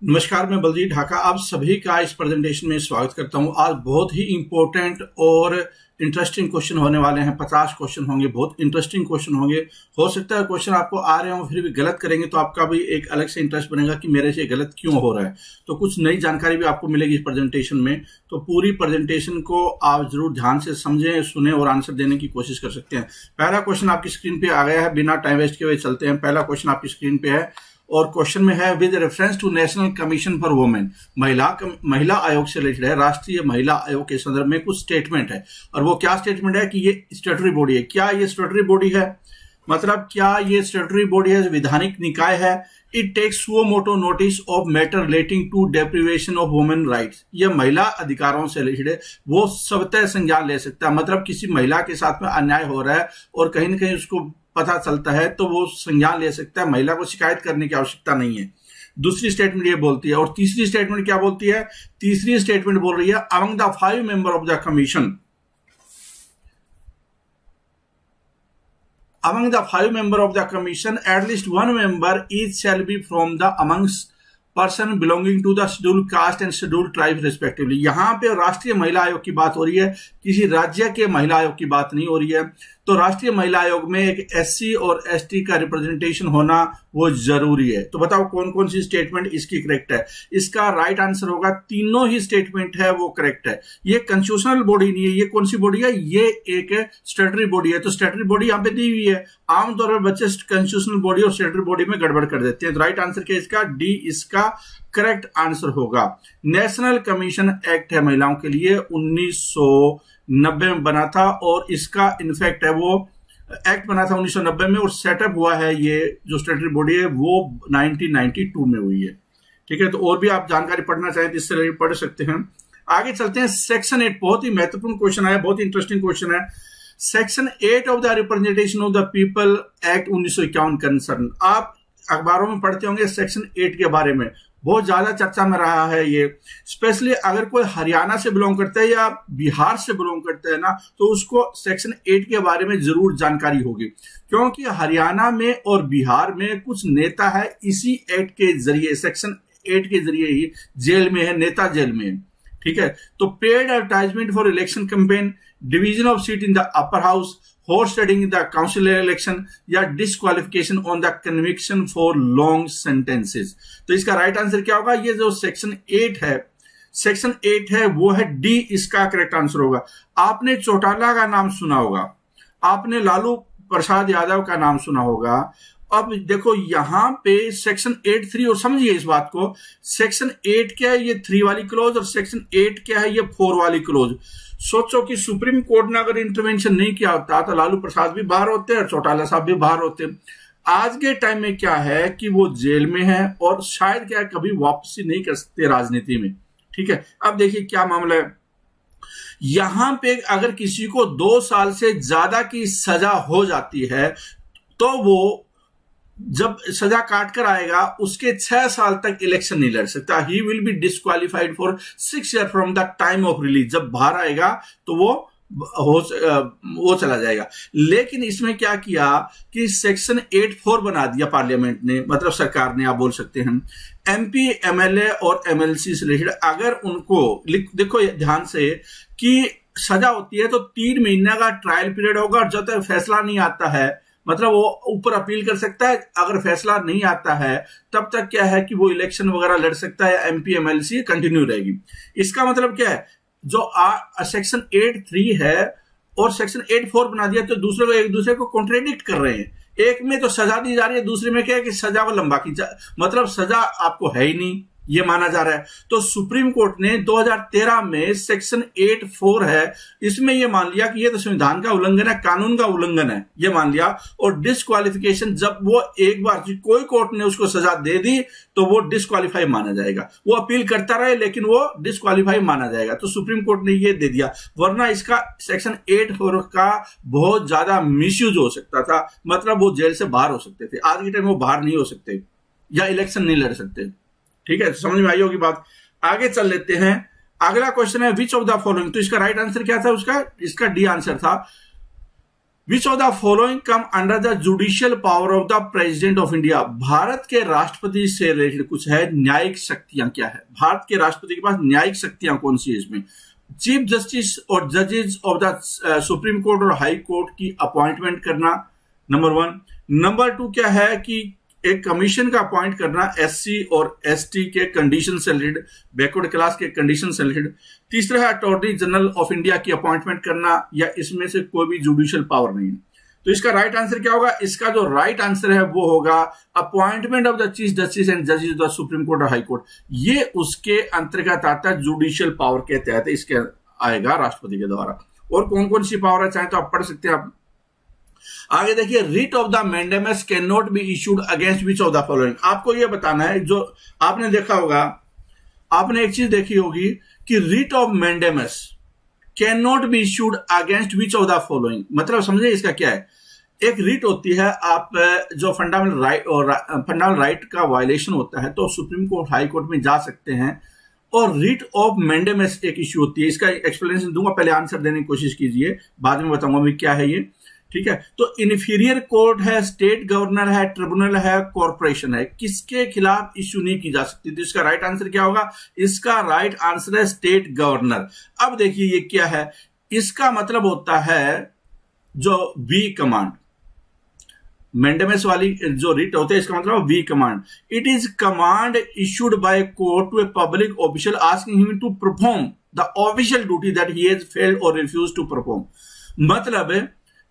नमस्कार, मैं बलजीत ढाका आप सभी का इस प्रेजेंटेशन में स्वागत करता हूं। आज बहुत ही इंपॉर्टेंट और इंटरेस्टिंग क्वेश्चन होने वाले हैं। 50 क्वेश्चन होंगे, बहुत इंटरेस्टिंग क्वेश्चन होंगे। हो सकता है क्वेश्चन आपको आ रहे हो फिर भी गलत करेंगे तो आपका भी एक अलग से इंटरेस्ट बनेगा कि मेरे से गलत क्यों हो रहा है। तो कुछ नई जानकारी भी आपको मिलेगी इस प्रेजेंटेशन में। तो पूरी प्रेजेंटेशन को आप जरूर ध्यान से समझें, सुने और आंसर देने की कोशिश कर सकते हैं। पहला क्वेश्चन आपकी स्क्रीन पे आ गया है, बिना टाइम वेस्ट किए हुए चलते हैं। पहला क्वेश्चन आपकी स्क्रीन पे है और क्वेश्चन में है with reference to National commission for Women. महिला आयोग से रिलेटेड है, राष्ट्रीय महिला आयोग के संदर्भ में कुछ स्टेटमेंट है। और वो क्या स्टेटमेंट है कि ये स्टैट्यूटरी बॉडी है। क्या ये स्टैट्यूटरी बॉडी है, मतलब क्या ये स्टैट्यूटरी बॉडी है, विधानिक निकाय है। It takes suo motu notice of matter relating to deprivation of women rights. ये महिला अधिकारों से रिलेटेड है, वो स्वतः संज्ञान ले सकता है। मतलब किसी महिला के साथ में अन्याय हो रहा है और कहीं ना कहीं उसको पता चलता है तो वो संज्ञान ले सकता है। महिला को शिकायत करने की आवश्यकता नहीं है। दूसरी स्टेटमेंट ये बोलती है। और तीसरी स्टेटमेंट क्या बोलती है? तीसरी स्टेटमेंट बोल रही है among the 5 member of the commission, among the 5 member of the commission, at least one member each shall be from the amongst person belonging to the scheduled caste and scheduled tribes respectively। यहाँ पे राष्ट्रीय महिला आयोग की बात हो रही है, किसी राज्य के महिला आयोग की बात नहीं हो रही है। तो राष्ट्रीय महिला आयोग में एक एससी और एसटी का रिप्रेजेंटेशन होना वो जरूरी है। तो बताओ कौन कौन सी स्टेटमेंट इसकी करेक्ट है। इसका राइट आंसर होगा तीनों ही स्टेटमेंट है वो करेक्ट है। ये कंस्टिट्यूशनल बॉडी नहीं है। ये कौन सी बॉडी है? ये एक स्टैट्यूटरी बॉडी है। तो स्टैट्यूटरी बॉडी यहाँ पे दी हुई है। आमतौर पर बच्चे कंस्टिट्यूशनल बॉडी और स्टैट्यूटरी बॉडी में गड़बड़ कर देते हैं। तो राइट आंसर क्या इसका? डी इसका करेक्ट आंसर होगा। नेशनल कमीशन एक्ट है महिलाओं के लिए, 1990 में बना था। और इसका इनफैक्ट है वो एक्ट बना था 1990 में और सेटअप हुआ है ये जो स्टैट्यूटरी बॉडी है वो 1992 में हुई है। ठीक है, तो और भी आप जानकारी पढ़ना चाहें तो इससे रिलेटेड पढ़ सकते हैं। आगे चलते हैं। सेक्शन 8 बहुत ही महत्वपूर्ण क्वेश्चन है, बहुत ही इंटरेस्टिंग क्वेश्चन है। Section 8 of the representation of the people act 1951 concern. आप अखबारों में पढ़ते होंगे सेक्शन 8 के बारे में, बहुत ज्यादा चर्चा में रहा है ये। स्पेशली अगर कोई हरियाणा से बिलोंग करता है या बिहार से बिलोंग करता है ना, तो उसको सेक्शन 8 के बारे में जरूर जानकारी होगी। क्योंकि हरियाणा में और बिहार में कुछ नेता है इसी एक्ट के जरिए, सेक्शन 8 के जरिए ही जेल में है, नेता जेल में है। ठीक है, तो paid advertisement for election campaign, division of seat in the upper house, horse riding in the councillor election या disqualification on the conviction for long sentences. तो इसका राइट आंसर क्या होगा? ये जो सेक्शन 8 है, सेक्शन 8 है वो है डी, इसका करेक्ट आंसर होगा। आपने चौटाला का नाम सुना होगा, आपने लालू प्रसाद यादव का नाम सुना होगा। अब देखो यहां पे सेक्शन 8(3 और समझिए इस बात को, सेक्शन 8 क्या है? ये 3 वाली क्लोज और सेक्शन 8 क्या है? ये 4 वाली क्लोज। सोचो कि सुप्रीम कोर्ट ने अगर इंटरवेंशन नहीं किया होता तो लालू प्रसाद भी बाहर होते और चौटाला साहब भी बाहर होते। आज के टाइम में क्या है कि वो जेल में है और शायद क्या है कभी वापसी नहीं कर सकते राजनीति में। ठीक है, अब देखिए क्या मामला है। यहां पे अगर किसी को 2 साल से ज्यादा की सजा हो जाती है तो वो जब सजा काट कर आएगा उसके 6 साल तक इलेक्शन नहीं लड़ सकता। He will be disqualified for 6 year from the time of release. जब बाहर आएगा तो वो चला जाएगा। लेकिन इसमें क्या किया कि सेक्शन 8(4) बना दिया पार्लियामेंट ने, मतलब सरकार ने, आप बोल सकते हैं। एमपी, एमएलए और एमएलसी से रिलेटेड अगर उनको देखो ध्यान से कि सजा होती है तो 3 महीने का ट्रायल पीरियड होगा और जब तक फैसला नहीं आता है, मतलब वो ऊपर अपील कर सकता है। अगर फैसला नहीं आता है तब तक क्या है कि वो इलेक्शन वगैरह लड़ सकता है, एमपी एमएलसी कंटिन्यू रहेगी। इसका मतलब क्या है? जो सेक्शन 8(3) है और सेक्शन 8(4) बना दिया तो दूसरे को एक दूसरे को कॉन्ट्रेडिक्ट कर रहे हैं। एक में तो सजा दी जा रही है, दूसरे में क्या है कि सजा को लंबा खींचा, मतलब सजा आपको है ही नहीं, ये माना जा रहा है। तो सुप्रीम कोर्ट ने 2013 में सेक्शन 8(4) है, इसमें ये मान लिया कि ये तो संविधान का उल्लंघन है, कानून का उल्लंघन है, ये मान लिया। और डिस्क्वालिफिकेशन, जब वो एक बार कोई कोर्ट ने उसको सजा दे दी तो वो डिस्क्वालीफाई माना जाएगा। वो अपील करता रहे लेकिन वो डिस्क्वालीफाई माना जाएगा। तो सुप्रीम कोर्ट ने ये दे दिया, वरना इसका सेक्शन 8(4) का बहुत ज्यादा मिसयूज हो सकता था। मतलब वो जेल से बाहर हो सकते थे। आज के टाइम वो बाहर नहीं हो सकते या इलेक्शन नहीं लड़ सकते। ठीक है, समझ में आई होगी बात। आगे चल लेते हैं। अगला क्वेश्चन है विच ऑफ द फॉलोइंग। तो इसका राइट आंसर क्या था उसका? इसका डी आंसर था। विच of the following come under the judicial power of the president of India? Bharat के राष्ट्रपति से रिलेटेड कुछ है, न्यायिक शक्तियां क्या है? भारत के राष्ट्रपति के पास न्यायिक शक्तियां कौन सी है इसमें? चीफ जस्टिस और जजेस ऑफ द सुप्रीम कोर्ट और हाई कोर्ट की अपॉइंटमेंट करना, नंबर 1। नंबर 2 क्या है कि एक कमीशन का अपॉइंट करना एससी और एसटी के कंडीशन से रिलेटेड, बैकवर्ड क्लास के कंडीशन से रिलेटेड। तीसरा है अटॉर्नी जनरल ऑफ इंडिया की अपॉइंटमेंट करना, या इसमें से कोई भी जुडिशियल पावर नहीं है। तो इसका राइट आंसर क्या होगा? इसका जो राइट आंसर है वो होगा appointment of the chief justice and जजेस ऑफ द सुप्रीम कोर्ट और हाई कोर्ट। ये उसके अंतर्गत आता है, जुडिशियल पावर के तहत इसके आएगा राष्ट्रपति के द्वारा। और कौन कौन सी पावर है चाहे तो आप पढ़ सकते हैं। आप आगे देखिए, writ of the mandamus can not be issued against which of the following. आपको यह बताना है, जो आपने देखा होगा, आपने एक चीज देखी होगी कि writ of mandamus can not be issued against which of the following. मतलब समझे इसका क्या है? एक रिट होती है, आप जो फंडामेंटल राइट का वायलेशन होता है तो सुप्रीम कोर्ट हाई कोर्ट में जा सकते हैं, और रिट ऑफ मैंडेमस एक इश्यू होती है। इसका एक्सप्लेनेशन दूंगा, पहले आंसर देने की कोशिश कीजिए, बाद में बताऊंगा मैं क्या है ये, ठीक है। तो इन्फीरियर कोर्ट है, स्टेट गवर्नर है, ट्रिब्यूनल है, कॉर्पोरेशन है, किसके खिलाफ इश्यू नहीं की जा सकती? तो इसका राइट आंसर क्या होगा? इसका राइट आंसर है स्टेट गवर्नर। अब देखिए ये क्या है, इसका मतलब होता है जो वी कमांड, मैंडेमस वाली जो रिट होते हैं, इसका मतलब we command. It is command issued by court to a public official asking him to perform the official duty that he has failed और रिफ्यूज टू परफॉर्म। मतलब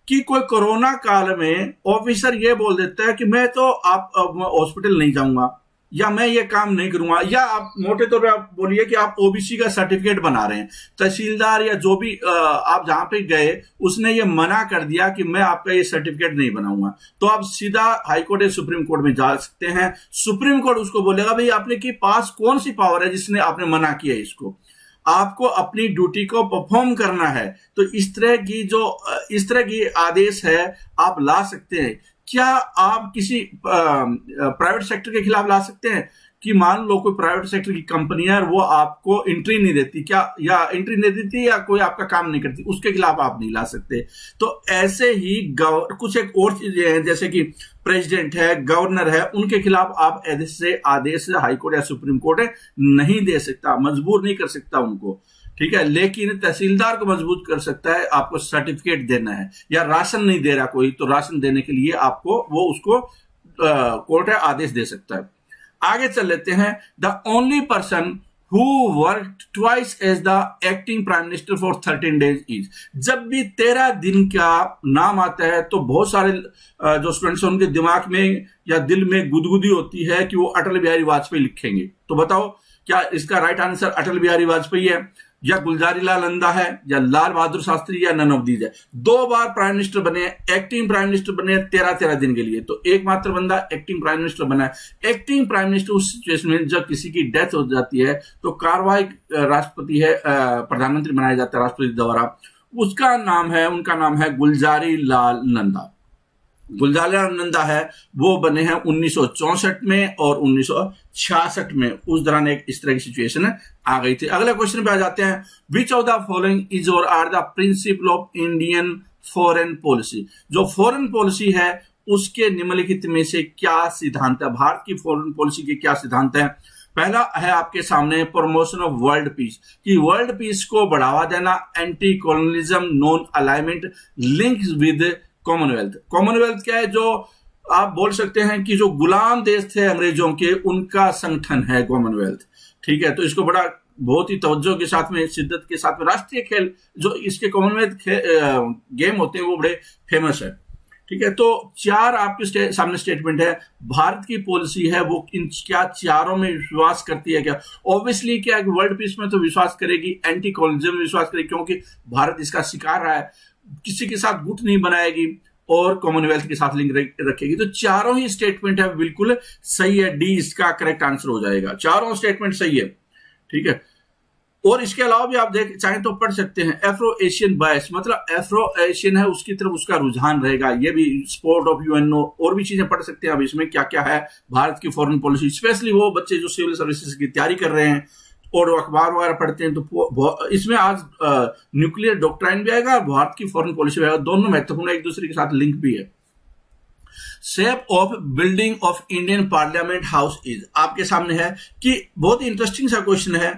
कि कोई कोरोना काल में ऑफिसर ये बोल देता है कि मैं तो आप हॉस्पिटल नहीं जाऊंगा, या मैं ये काम नहीं करूंगा, या आप मोटे तौर पे आप बोलिए कि आप ओबीसी का सर्टिफिकेट बना रहे हैं, तहसीलदार या जो भी आप जहां पे गए उसने ये मना कर दिया कि मैं आपका ये सर्टिफिकेट नहीं बनाऊंगा, तो आप सीधा हाईकोर्ट या सुप्रीम कोर्ट में जा सकते हैं। सुप्रीम कोर्ट उसको बोलेगा भाई आपने के पास कौन सी पावर है जिसने आपने मना किया इसको, आपको अपनी ड्यूटी को परफॉर्म करना है। तो इस तरह की आदेश है आप ला सकते हैं। क्या आप किसी प्राइवेट सेक्टर के खिलाफ ला सकते हैं कि मान लो कोई प्राइवेट सेक्टर की कंपनी है और वो आपको एंट्री नहीं देती, क्या या एंट्री नहीं देती या कोई आपका काम नहीं करती, उसके खिलाफ आप नहीं ला सकते। तो ऐसे ही कुछ एक और चीजें हैं, जैसे कि प्रेसिडेंट है, गवर्नर है, उनके खिलाफ आप आदेश हाईकोर्ट या सुप्रीम कोर्ट नहीं दे सकता, मजबूर नहीं कर सकता उनको, ठीक है। लेकिन तहसीलदार को मजबूत कर सकता है, आपको सर्टिफिकेट देना है, या राशन नहीं दे रहा कोई तो राशन देने के लिए आपको वो उसको कोर्ट है आदेश दे सकता है। आगे चल लेते हैं। The only person who work twice as the acting prime minister for 13 days is. जब भी 13 दिन का नाम आता है तो बहुत सारे जो स्टूडेंट्स हैं उनके दिमाग में या दिल में गुदगुदी होती है कि वो अटल बिहारी वाजपेयी लिखेंगे। तो बताओ क्या इसका राइट आंसर अटल बिहारी वाजपेयी है, या गुलजारी लाल नंदा है, या लाल बहादुर शास्त्री, या नन ऑफ दीज है? 2 बार प्राइम मिनिस्टर बने, एक्टिंग प्राइम मिनिस्टर बने 13 दिन के लिए, तो एकमात्र बंदा एक्टिंग प्राइम मिनिस्टर बना है। एक्टिंग प्राइम मिनिस्टर उस सिचुएशन में जब किसी की डेथ हो जाती है तो कार्यवाहक राष्ट्रपति है, प्रधानमंत्री बनाया जाता है राष्ट्रपति द्वारा, उनका नाम है गुलजारी लाल नंदा। गुलजारी लाल नंदा है वो बने हैं 1964 में और 1966 में, उस दौरान एक इस तरह की सिचुएशन आ गई थी। अगले क्वेश्चन पे आ जाते हैं। Which of the following is और are the principle of Indian foreign policy. जो फॉरेन पॉलिसी है उसके निम्नलिखित में से क्या सिद्धांत है? भारत की फॉरेन पॉलिसी के क्या सिद्धांत है? पहला है आपके सामने प्रमोशन ऑफ वर्ल्ड पीस, कि वर्ल्ड पीस को बढ़ावा देना, anti colonialism, non alignment, links with Commonwealth. Commonwealth क्या है? जो आप बोल सकते हैं कि जो गुलाम देश थे अंग्रेजों के, उनका संगठन है कॉमनवेल्थ, ठीक है। तो इसको बड़ा बहुत ही तवज्जो के साथ में, शिद्दत के साथ में, राष्ट्रीय खेल जो इसके कॉमनवेल्थ गेम होते हैं वो बड़े फेमस है, ठीक है। तो 4 आपके सामने स्टेटमेंट है। भारत की पॉलिसी है वो इन क्या चारों में विश्वास करती है क्या? ऑब्वियसली क्या है, वर्ल्ड पीस में तो विश्वास करेगी, एंटी कॉलोनिज्म में विश्वास करेगी क्योंकि भारत इसका शिकार रहा है, किसी के साथ गुट नहीं बनाएगी, और कॉमनवेल्थ के साथ लिंक रखेगी। तो चारों ही स्टेटमेंट है बिल्कुल सही है, डी इसका करेक्ट आंसर हो जाएगा। चारों स्टेटमेंट सही है, ठीक है। और इसके अलावा भी आप चाहें तो पढ़ सकते हैं एफ्रो एशियन बायस, मतलब एफ्रो एशियन है उसकी तरफ उसका रुझान रहेगा, ये भी स्पोर्ट ऑफ यूएनओ, और भी चीजें पढ़ सकते हैं आप इसमें क्या क्या है भारत की फॉरेन पॉलिसी, स्पेशली वो बच्चे जो सिविल सर्विसेज की तैयारी कर रहे हैं और अखबार वगैरह पढ़ते हैं तो इसमें आज न्यूक्लियर डॉक्ट्राइन भी आएगा, भारत की फॉरेन पॉलिसी भी आएगा, दोनों महत्वपूर्ण एक दूसरे के साथ लिंक भी है। Shape of building of Indian parliament house is, आपके सामने है कि बहुत इंटरेस्टिंग सा क्वेश्चन है।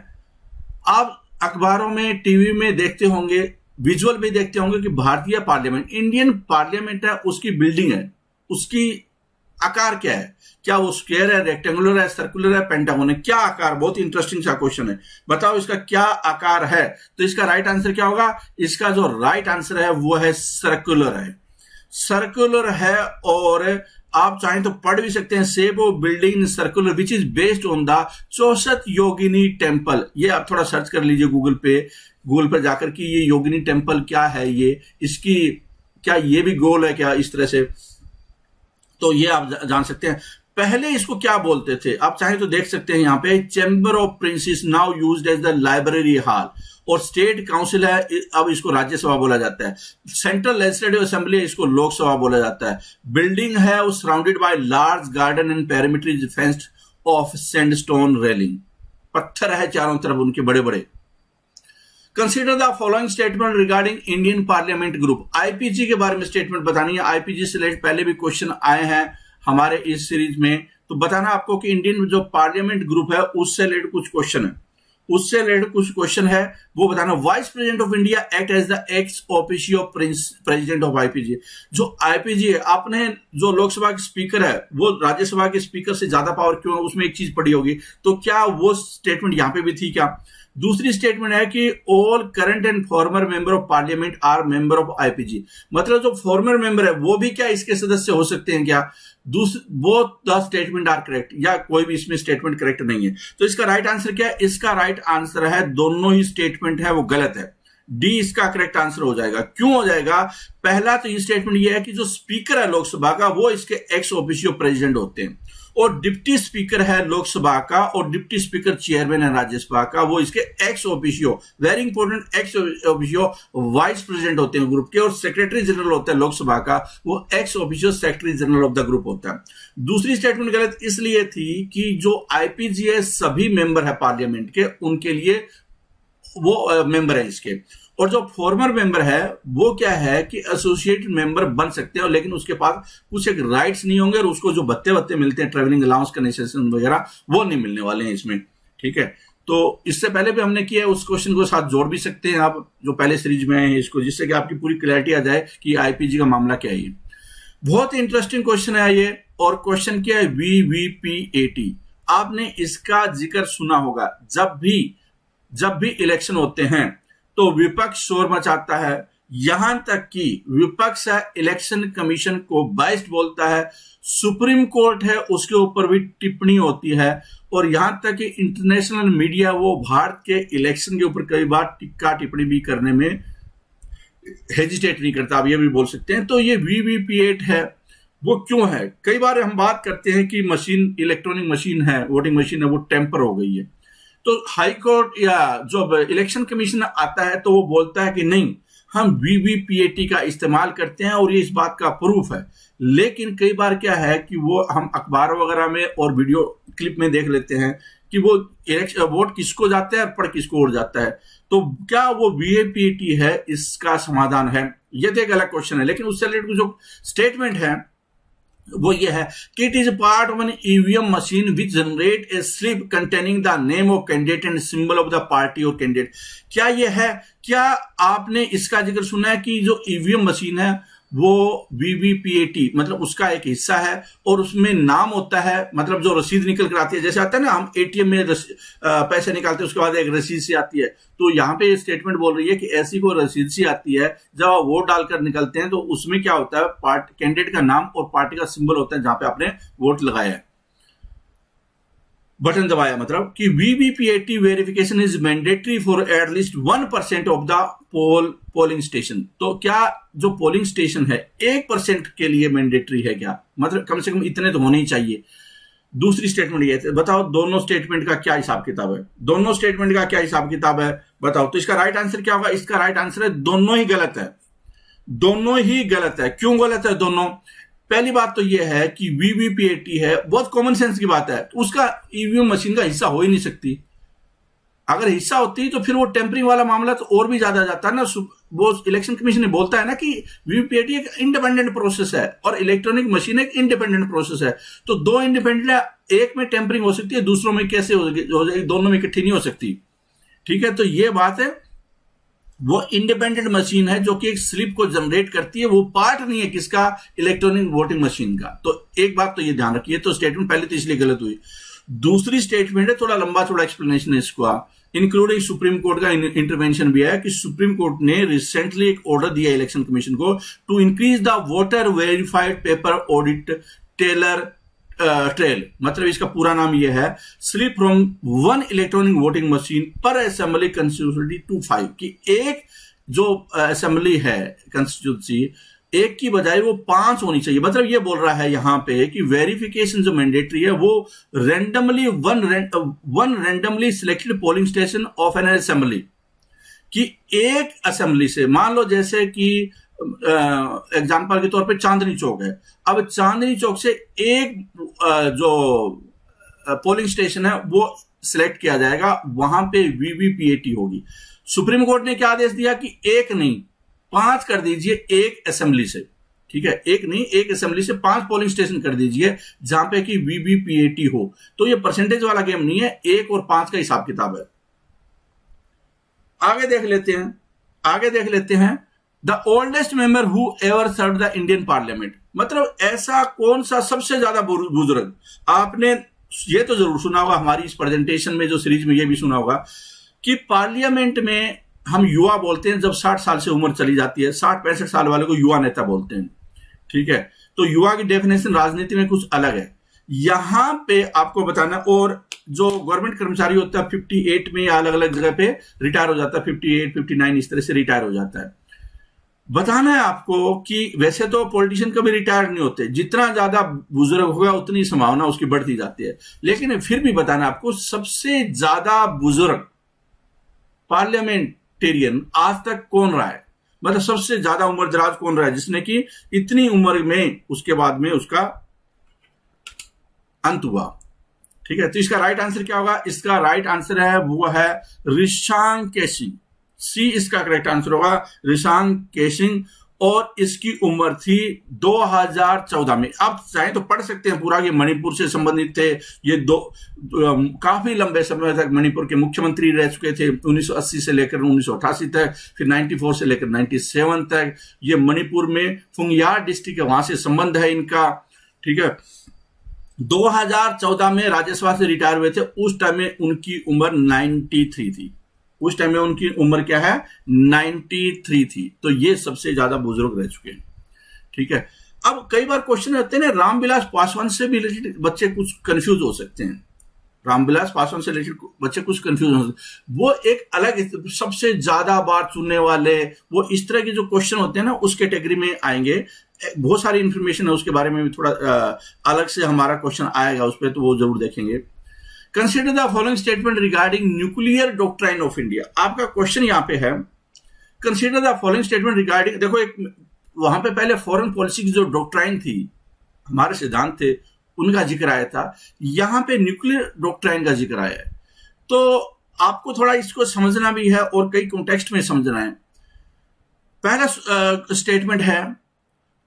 आप अखबारों में, टीवी में देखते होंगे, विजुअल भी देखते होंगे कि भारतीय पार्लियामेंट, इंडियन पार्लियामेंट है, उसकी बिल्डिंग है, उसकी आकार क्या है, क्या वो स्क्वायर है, रेक्टेंगुलर है, सर्कुलर है, पेंटागोन है, क्या आकार, बहुत इंटरेस्टिंग सा क्वेश्चन है। बताओ इसका क्या आकार है, तो इसका राइट आंसर क्या होगा? इसका जो राइट आंसर है वो है सर्कुलर है, सर्कुलर है। और आप चाहें तो पढ़ भी सकते हैं, shape of building circular which is based on the चौसठ योगिनी टेम्पल। ये आप थोड़ा सर्च कर लीजिए गूगल पर जाकर कि ये योगिनी टेम्पल क्या है, ये इसकी क्या ये भी गोल है क्या, इस तरह से, तो ये आप जान सकते हैं। पहले इसको क्या बोलते थे, आप चाहें तो देख सकते हैं यहाँ पे, chamber of princes now used as the library hall, और स्टेट काउंसिल है, अब इसको राज्यसभा बोला जाता है। सेंट्रल लेजिस्लेटिव असेंबली है, इसको लोकसभा बोला जाता है। बिल्डिंग है वो surrounded by large garden and perimeter is fenced of sandstone railing, पत्थर है चारों तरफ उनके बड़े बड़े। Consider the following statement regarding Indian parliament group, IPG के बारे में स्टेटमेंट बतानी है। आईपीजी से रिलेटेड पहले भी क्वेश्चन आए हैं हमारे इस सीरीज में, तो बताना आपको कि इंडियन जो पार्लियामेंट ग्रुप है उससे रिलेटेड कुछ क्वेश्चन है, उससे रिलेटेड कुछ क्वेश्चन है वो बताना। Vice president of India act as the ex officio president of IPG. जो आईपीजी है, आपने जो लोकसभा के स्पीकर है वो राज्यसभा के स्पीकर से ज्यादा पावर क्यों है, उसमें एक चीज पड़ी होगी, तो क्या वो स्टेटमेंट यहां पे भी थी क्या? दूसरी स्टेटमेंट है कि all current and former member of parliament are member of IPG, मतलब जो फॉर्मर मेंबर है वो भी क्या इसके सदस्य हो सकते हैं क्या? Both the statement are correct, या कोई भी इसमें स्टेटमेंट करेक्ट नहीं है। तो इसका राइट आंसर क्या है? इसका राइट आंसर है दोनों ही स्टेटमेंट है वो गलत है, डी इसका करेक्ट आंसर हो जाएगा। क्यों हो जाएगा? पहला तो ये स्टेटमेंट ये है कि जो स्पीकर है लोकसभा का वो इसके एक्स ऑफिशियो प्रेसिडेंट होते हैं, और डिप्टी स्पीकर है लोकसभा का और डिप्टी स्पीकर चेयरमैन है राज्यसभा का, वो इसके ex officio, very important, ex officio vice president होते हैं ग्रुप के, और सेक्रेटरी जनरल होता है लोकसभा का, वो ex officio secretary general of the group होता है। दूसरी स्टेटमेंट गलत इसलिए थी कि जो आईपीजी है सभी मेंबर है पार्लियामेंट के, उनके लिए वो मेंबर है इसके, और जो फॉर्मर मेंबर है वो क्या है कि एसोसिएटेड मेंबर बन सकते हैं, लेकिन उसके पास कुछ एक राइट्स नहीं होंगे, और उसको जो भत्ते मिलते हैं, ट्रेवलिंग अलाउंस, कंसेशन वगैरह, वो नहीं मिलने वाले हैं इसमें। ठीक है, तो इससे पहले भी हमने किया है, उस क्वेश्चन को साथ जोड़ भी सकते हैं आप जो पहले सीरीज में है इसको, जिससे कि आपकी पूरी क्लैरिटी आ जाए कि आईपीजी का मामला क्या है। बहुत इंटरेस्टिंग क्वेश्चन है ये, और क्वेश्चन क्या है? वीवीपीएटी। आपने इसका जिक्र सुना होगा, जब भी इलेक्शन होते हैं तो विपक्ष शोर मचाता है, यहां तक कि विपक्ष इलेक्शन कमीशन को बाइस्ड बोलता है, सुप्रीम कोर्ट है उसके ऊपर भी टिप्पणी होती है, और यहां तक कि इंटरनेशनल मीडिया वो भारत के इलेक्शन के ऊपर कई बार टिक्का टिप्पणी भी करने में हेजिटेट नहीं करता, आप ये भी बोल सकते हैं। तो ये वीवीपीएट है, वो क्यों है? कई बार हम बात करते हैं कि मशीन, इलेक्ट्रॉनिक मशीन है, वोटिंग मशीन है, वो टेम्पर हो गई है, तो हाई कोर्ट या जो इलेक्शन कमीशन आता है तो वो बोलता है कि नहीं, हम वीवीपीएटी का इस्तेमाल करते हैं और ये इस बात का प्रूफ है। लेकिन कई बार क्या है कि वो हम अखबार वगैरह में और वीडियो क्लिप में देख लेते हैं कि वो वोट किसको जाता है और पढ़ किसको उड़ जाता है। तो क्या वो वीवीपीएटी है, इसका समाधान है? ये तो एक अलग क्वेश्चन है, लेकिन उससे रिलेटेड जो स्टेटमेंट है वो ये है कि it is part of an EVM machine which generate a slip containing the name of candidate and symbol of the party और कैंडिडेट। क्या ये है? क्या आपने इसका जिक्र सुना है कि जो ईवीएम मशीन है वो वीवीपीएटी मतलब उसका एक हिस्सा है, और उसमें नाम होता है, मतलब जो रसीद निकल कर आती है, जैसे आता है ना हम एटीएम में पैसे निकालते हैं उसके बाद एक रसीद सी आती है, तो यहाँ पे स्टेटमेंट बोल रही है कि ऐसी कोई रसीद सी आती है जब आप वोट डालकर निकलते हैं, तो उसमें क्या होता है, कैंडिडेट का नाम और पार्टी का सिंबल होता है जहां पे आपने वोट लगाया है, बटन दबाया, मतलब कि VVPAT verification is mandatory for at least 1% of the polling station. तो क्या जो पोलिंग स्टेशन है 1% के लिए मैंडेटरी है क्या? मतलब कम से कम इतने तो होने ही चाहिए। दूसरी स्टेटमेंट ये है, बताओ दोनों स्टेटमेंट का क्या हिसाब किताब है? दोनों स्टेटमेंट का क्या हिसाब किताब है बताओ। तो इसका राइट आंसर क्या होगा? इसका राइट आंसर है दोनों ही गलत है, दोनों ही गलत है। क्यों गलत है दोनों? पहली बात तो यह है कि वीवीपीएटी है, बहुत कॉमन सेंस की बात है, उसका ईवीएम मशीन का हिस्सा हो ही नहीं सकती। अगर हिस्सा होती तो फिर वो टेम्परिंग वाला मामला तो और भी ज्यादा जाता है ना। वो इलेक्शन कमीशन ने बोलता है ना कि वीवीपीएटी एक इंडिपेंडेंट प्रोसेस है और इलेक्ट्रॉनिक मशीन एक इंडिपेंडेंट प्रोसेस है। तो दो इंडिपेंडेंट, एक में टेम्परिंग हो सकती है, दूसरों में कैसे हो जाएगी, दोनों में इकट्ठी नहीं हो सकती। ठीक है, तो ये बात है। वो इंडिपेंडेंट मशीन है जो कि एक स्लिप को जनरेट करती है, वो पार्ट नहीं है किसका, इलेक्ट्रॉनिक वोटिंग मशीन का। तो एक बात तो ये ध्यान रखिए। तो स्टेटमेंट पहले तो इसलिए गलत हुई। दूसरी स्टेटमेंट है, थोड़ा लंबा चौड़ा एक्सप्लेनेशन है इसका, इंक्लूडिंग सुप्रीम कोर्ट का इंटरवेंशन भी है कि सुप्रीम कोर्ट ने रिसेंटली एक ऑर्डर दिया इलेक्शन कमीशन को to increase the voter verified paper audit teller trail. मतलब इसका पूरा नाम यह है slip from 1 electronic voting machine पर असेंबली कंस्टिट्यूंसी टू 5, कि एक जो असेंबली है कंस्टिट्यूंसी, एक की बजाय वो 5 होनी चाहिए। मतलब ये बोल रहा है यहां पे कि वेरिफिकेशन जो मैंडेटरी है वो randomly one randomly selected polling station of N assembly, कि एक असेंबली से, मान लो जैसे कि एग्जाम्पल के तौर पे चांदनी चौक है, अब चांदनी चौक से एक जो पोलिंग स्टेशन है वो सिलेक्ट किया जाएगा, वहां पे वीवीपीएटी होगी। सुप्रीम कोर्ट ने क्या आदेश दिया कि एक नहीं 5 कर दीजिए एक असेंबली से। ठीक है, एक नहीं, एक असेंबली से 5 पोलिंग स्टेशन कर दीजिए जहां पे कि वीवीपीएटी हो। तो ये परसेंटेज वाला गेम नहीं है, 1 और 5 का हिसाब किताब है। आगे देख लेते हैं the oldest member who ever serve the Indian parliament. मतलब ऐसा कौन सा सबसे ज्यादा बुजुर्ग, आपने ये तो जरूर सुना होगा, हमारी इस प्रेजेंटेशन में जो सीरीज में ये भी सुना होगा कि पार्लियामेंट में हम युवा बोलते हैं जब 60 साल से उम्र चली जाती है। 60-65 साल वाले को युवा नेता बोलते हैं। ठीक है, तो युवा की डेफिनेशन राजनीति में कुछ अलग है। यहां पे आपको बताना, और जो गवर्नमेंट कर्मचारी होता है 58 में अलग अलग जगह पे रिटायर हो जाता है, 58, 59 इस तरह से रिटायर हो जाता है। बताना है आपको कि वैसे तो पॉलिटिशियन कभी रिटायर नहीं होते, जितना ज्यादा बुजुर्ग होगा उतनी संभावना उसकी बढ़ती जाती है। लेकिन फिर भी बताना आपको सबसे ज्यादा बुजुर्ग पार्लियामेंटेरियन आज तक कौन रहा है, मतलब सबसे ज्यादा उम्र दराज कौन रहा है जिसने कि इतनी उम्र में उसके बाद में उसका अंत हुआ। ठीक है, तो इसका राइट आंसर क्या होगा? इसका राइट आंसर है वो है रिशांग केसिंग। सी इसका करेक्ट आंसर होगा, रिशांग केसिंग, और इसकी उम्र थी 2014 में। आप चाहें तो पढ़ सकते हैं पूरा, ये मणिपुर से संबंधित थे। ये काफी लंबे समय तक मणिपुर के मुख्यमंत्री रह चुके थे, 1980 से लेकर 1988 तक, फिर 94 से लेकर 97 तक। ये मणिपुर में फुंगयार डिस्ट्रिक्ट है, वहां से संबंध है इनका। ठीक है, 2014 में राज्यसभा से रिटायर हुए थे। उस टाइम में उनकी उम्र 93 थी। उस टाइम में उनकी उम्र क्या है? 93 थी। तो ये सबसे ज्यादा बुजुर्ग रह चुके हैं। ठीक है, अब कई बार क्वेश्चन होते हैं ना, रामविलास पासवान से भी रिलेटेड बच्चे कुछ कंफ्यूज हो सकते हैं। रामविलास पासवान से रिलेटेड बच्चे कुछ कंफ्यूज हो सकते हैं। वो एक अलग सबसे ज्यादा बार चुनने वाले, वो इस तरह के जो क्वेश्चन होते हैं ना उस कैटेगरी में आएंगे। बहुत सारी इंफॉर्मेशन है उसके बारे में भी, थोड़ा अलग से हमारा क्वेश्चन आएगा उस पर, तो वो जरूर देखेंगे। Consider the following statement regarding nuclear doctrine of India. आपका क्वेश्चन यहां पे है, consider the following statement regarding, देखो एक वहां पे पहले फॉरेन पॉलिसी की जो डॉक्ट्राइन थी, हमारे सिद्धांत थे, उनका जिक्र आया था। यहां पे न्यूक्लियर डॉक्ट्राइन का जिक्र आया है। तो आपको थोड़ा इसको समझना भी है और कई कॉन्टेक्स्ट में समझना है। पहला स्टेटमेंट है,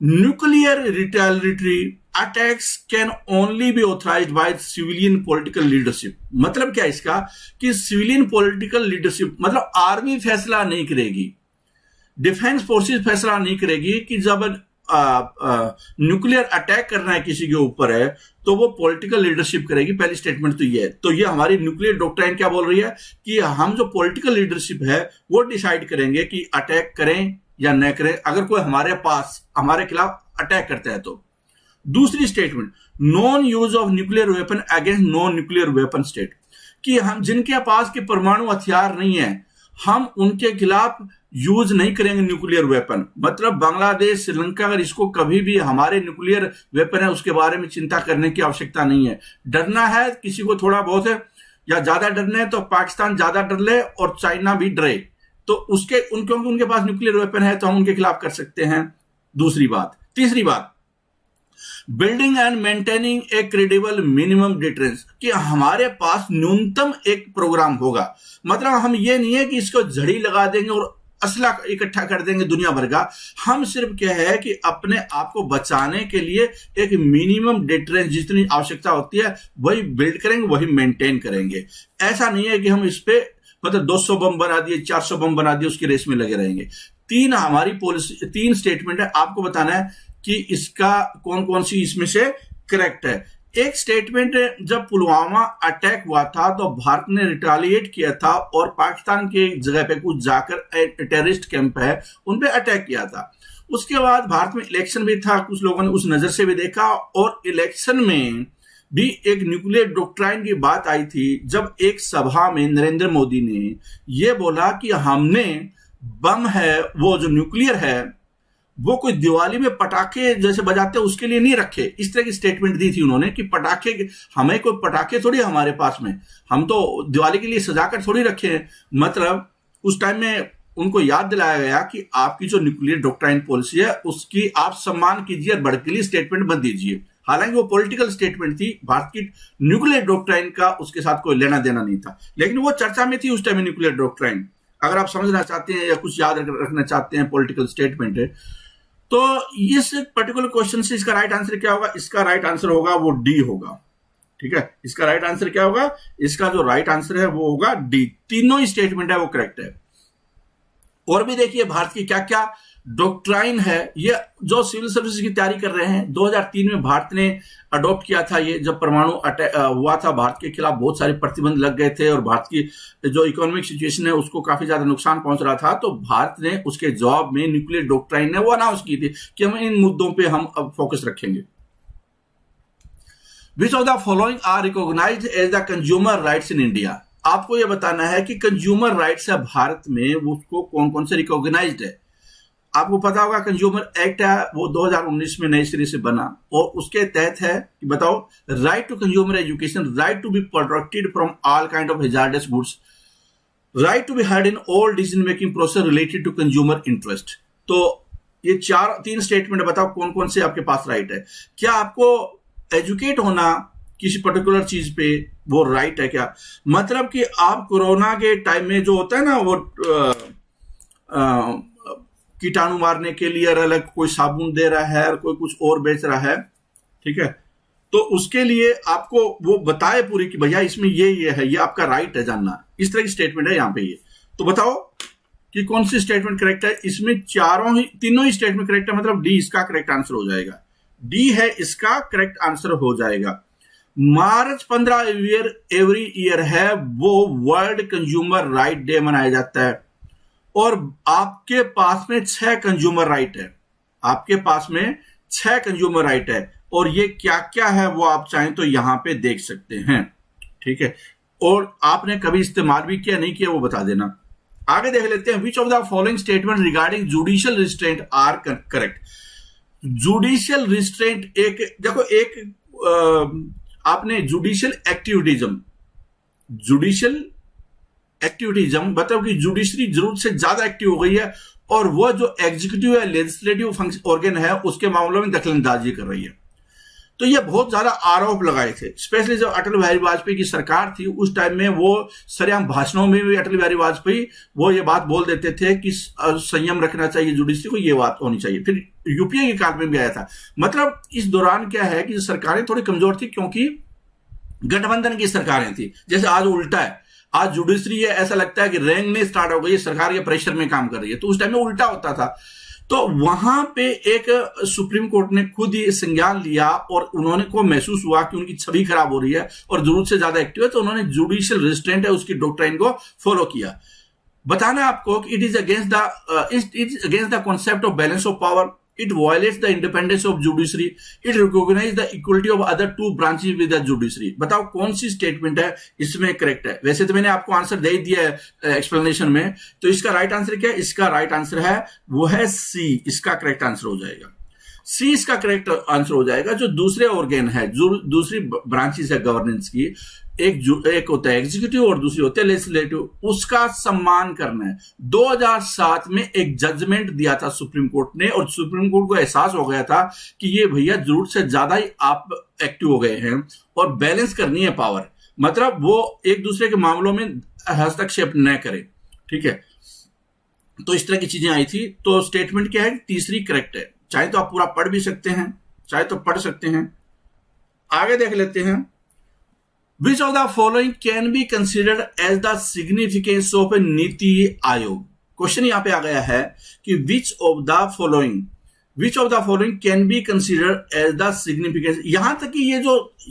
nuclear retaliatory attacks can only B authorised bye civilian political leadership. मतलब क्या इसका कि सिविलियन पॉलिटिकल लीडरशिप, मतलब आर्मी फैसला नहीं करेगी, डिफेंस फोर्सेस फैसला नहीं करेगी कि जब न्यूक्लियर अटैक करना है किसी के ऊपर है तो वो पॉलिटिकल लीडरशिप करेगी। पहली स्टेटमेंट तो ये है। तो ये हमारी न्यूक्लियर डॉक्ट्राइन क्या बोल रही है कि हम जो पॉलिटिकल लीडरशिप है वो डिसाइड करेंगे कि अटैक करें या न करें, अगर कोई हमारे पास हमारे खिलाफ अटैक करता है तो। दूसरी statement, non use of nuclear weapon against non nuclear weapon state, कि हम जिनके पास के परमाणु हथियार नहीं है हम उनके खिलाफ यूज नहीं करेंगे न्यूक्लियर वेपन। मतलब बांग्लादेश, श्रीलंका, अगर इसको कभी भी हमारे न्यूक्लियर वेपन है उसके बारे में चिंता करने की आवश्यकता नहीं है। डरना है किसी को थोड़ा बहुत है या ज्यादा डरना है तो पाकिस्तान ज्यादा डर ले और चाइना भी डरे, तो क्योंकि उनके पास न्यूक्लियर वेपन है तो हम उनके खिलाफ कर सकते हैं। दूसरी बात। तीसरी बात, building and maintaining A credible minimum deterrence, कि हमारे पास न्यूनतम एक प्रोग्राम होगा। मतलब हम ये नहीं है कि इसको झड़ी लगा देंगे और असला इकट्ठा कर देंगे दुनिया भर का। हम सिर्फ क्या है कि अपने आप को बचाने के लिए एक मिनिमम डिटरेंस जितनी आवश्यकता होती है वही बिल्ड करेंगे, वही मेंटेन करेंगे। ऐसा नहीं है कि हम इस पे मतलब 200 बम बना दिए, 400 बम बना दिए, उसकी रेस में लगे रहेंगे। तीन हमारी पॉलिसी, तीन स्टेटमेंट है, आपको बताना है कि इसका कौन कौन सी इसमें से करेक्ट है। एक स्टेटमेंट, जब पुलवामा अटैक हुआ था तो भारत ने रिटालिएट किया था और पाकिस्तान के जगह पे कुछ जाकर टेररिस्ट कैंप है उन पे अटैक किया था। उसके बाद भारत में इलेक्शन भी था, कुछ लोगों ने उस नजर से भी देखा, और इलेक्शन में भी एक न्यूक्लियर डॉक्ट्राइन की बात आई थी, जब एक सभा में नरेंद्र मोदी ने यह बोला कि हमने बम है वो जो न्यूक्लियर है वो कोई दिवाली में पटाखे जैसे बजाते हैं उसके लिए नहीं रखे। इस तरह की स्टेटमेंट दी थी उन्होंने कि पटाखे, हमें कोई पटाखे थोड़ी हमारे पास में, हम तो दिवाली के लिए सजाकर थोड़ी रखे हैं। मतलब उस टाइम में उनको याद दिलाया गया कि आपकी जो न्यूक्लियर डॉक्ट्राइन पॉलिसी है उसकी आप सम्मान कीजिए और भड़कीली स्टेटमेंट मत दीजिए। हालांकि वो पॉलिटिकल स्टेटमेंट थी, भारत की न्यूक्लियर डॉक्ट्राइन का उसके साथ कोई लेना देना नहीं था, लेकिन वो चर्चा में थी उस टाइम में न्यूक्लियर डॉक्ट्राइन। अगर आप समझना चाहते हैं या कुछ याद रखना चाहते हैं पॉलिटिकल स्टेटमेंट है, तो इस पर्टिकुलर क्वेश्चन से इसका राइट आंसर क्या होगा? इसका राइट आंसर होगा वो डी होगा। ठीक है, इसका राइट आंसर क्या होगा? इसका जो राइट आंसर है वो होगा डी। तीनों ही स्टेटमेंट है वो करेक्ट है। और भी देखिए भारत की क्या क्या डॉक्ट्राइन है। ये जो सिविल सर्विस की तैयारी कर रहे हैं, 2003 में भारत ने अडॉप्ट किया था। ये जब परमाणु अटैक हुआ था, भारत के खिलाफ बहुत सारे प्रतिबंध लग गए थे और भारत की जो इकोनॉमिक सिचुएशन है उसको काफी ज्यादा नुकसान पहुंच रहा था, तो भारत ने उसके जवाब में न्यूक्लियर डॉक्ट्राइन ने वो अनाउंस की थी कि हम इन मुद्दों पर हम अब फोकस रखेंगे। Which of the following are recognised as the consumer rights in India? आपको यह बताना है कि कंज्यूमर राइट्स है भारत में, उसको कौन कौन से रिकॉग्नाइज्ड है। आपको पता होगा कंज्यूमर एक्ट है वो 2019 में नए सिरे से बना और उसके तहत है कि बताओ, right to consumer education, right to be protected from all kind of hazardous goods, right to be heard in all decision making process related to consumer interest. तो ये तीन स्टेटमेंट बताओ कौन कौन से आपके पास राइट है। क्या आपको एजुकेट होना किसी पर्टिकुलर चीज पे वो राइट है क्या? मतलब कि आप कोरोना के टाइम में जो होता है ना वो कीटाणु मारने के लिए अलग कोई साबुन दे रहा है और कोई कुछ और बेच रहा है, ठीक है, तो उसके लिए आपको वो बताए पूरी कि भैया इसमें ये है, ये आपका राइट है जानना। इस तरह की स्टेटमेंट है यहाँ पे ये। तो बताओ कि कौन सी स्टेटमेंट करेक्ट है। इसमें तीनों ही स्टेटमेंट करेक्ट है, मतलब डी इसका करेक्ट आंसर हो जाएगा। डी है इसका करेक्ट आंसर हो जाएगा। मार्च 15 एवरी ईयर है वो वर्ल्ड कंज्यूमर राइट डे मनाया जाता है और आपके पास में 6 कंज्यूमर राइट है। आपके पास में 6 कंज्यूमर राइट है और ये क्या क्या है वो आप चाहें तो यहां पे देख सकते हैं, ठीक है। और आपने कभी इस्तेमाल भी किया नहीं किया वो बता देना। आगे देख लेते हैं, which of the following statement regarding judicial restraint are correct. Judicial restraint एक देखो, एक आपने जुडिशियल एक्टिविटीजम मतलब कि जुडिशरी जरूरत से ज्यादा एक्टिव हो गई है और वो जो एग्जीक्यूटिव या लेजिस्लेटिव फंक्शन ऑर्गन है उसके मामलों में दखलंदाजी कर रही है। तो ये बहुत ज्यादा आरोप लगाए थे, स्पेशली जब अटल बिहारी वाजपेयी की सरकार थी उस टाइम में वो सरेआम भाषणों में भी अटल बिहारी वाजपेयी वो ये बात बोल देते थे कि संयम रखना चाहिए जुडिशरी को, ये बात होनी चाहिए। फिर यूपीए के काल में भी आया था। मतलब इस दौरान क्या है कि सरकारें थोड़ी कमजोर थी क्योंकि गठबंधन की सरकारें थी। जैसे आज उल्टा है, आज जुडिशरी है ऐसा लगता है कि रेंगने स्टार्ट हो गई, सरकार के प्रेशर में काम कर रही है, तो उस टाइम में उल्टा होता था। तो वहां पे एक सुप्रीम कोर्ट ने खुद ही संज्ञान लिया और उन्होंने को महसूस हुआ कि उनकी छवि खराब हो रही है और जरूरत से ज्यादा एक्टिव है, तो उन्होंने जुडिशियल रिस्ट्रेंट है उसकी डॉक्ट्राइन को फॉलो किया। बताना आपको कि it is against the concept of balance of power, it violates the independence of judiciary, it recognizes the equality of other two branches with the judiciary। बताओ कौन सी स्टेटमेंट है इसमें करेक्ट है। वैसे तो मैंने आपको आंसर दे दिया है एक्सप्लेनेशन में, तो इसका राइट आंसर क्या है? इसका राइट आंसर है वो है सी, इसका करेक्ट आंसर हो जाएगा सी, इसका करेक्ट आंसर हो जाएगा। जो दूसरे ऑर्गेन है, जो दूसरी ब्रांचेस है गवर्नेंस की, एक होता है एग्जीक्यूटिव और दूसरी होता है लेजिस्लेटिव, उसका सम्मान करना है। 2007 में एक जजमेंट दिया था सुप्रीम कोर्ट ने, और सुप्रीम कोर्ट को एहसास हो गया था कि ये भैया जरूरत से ज्यादा ही आप एक्टिव हो गए हैं और बैलेंस करनी है पावर, मतलब वो एक दूसरे के मामलों में हस्तक्षेप न करे। ठीक है, तो इस तरह की चीजें आई थी। तो स्टेटमेंट क्या है, तीसरी करेक्ट है। चाहे तो आप पूरा पढ़ भी सकते हैं, चाहे तो पढ़ सकते हैं। आगे देख लेते हैं, Which of the following can be considered as the significance of a NITI Aayog? Question यहां पे आ गया है कि which of the following can be considered as the significance। यहां तक कि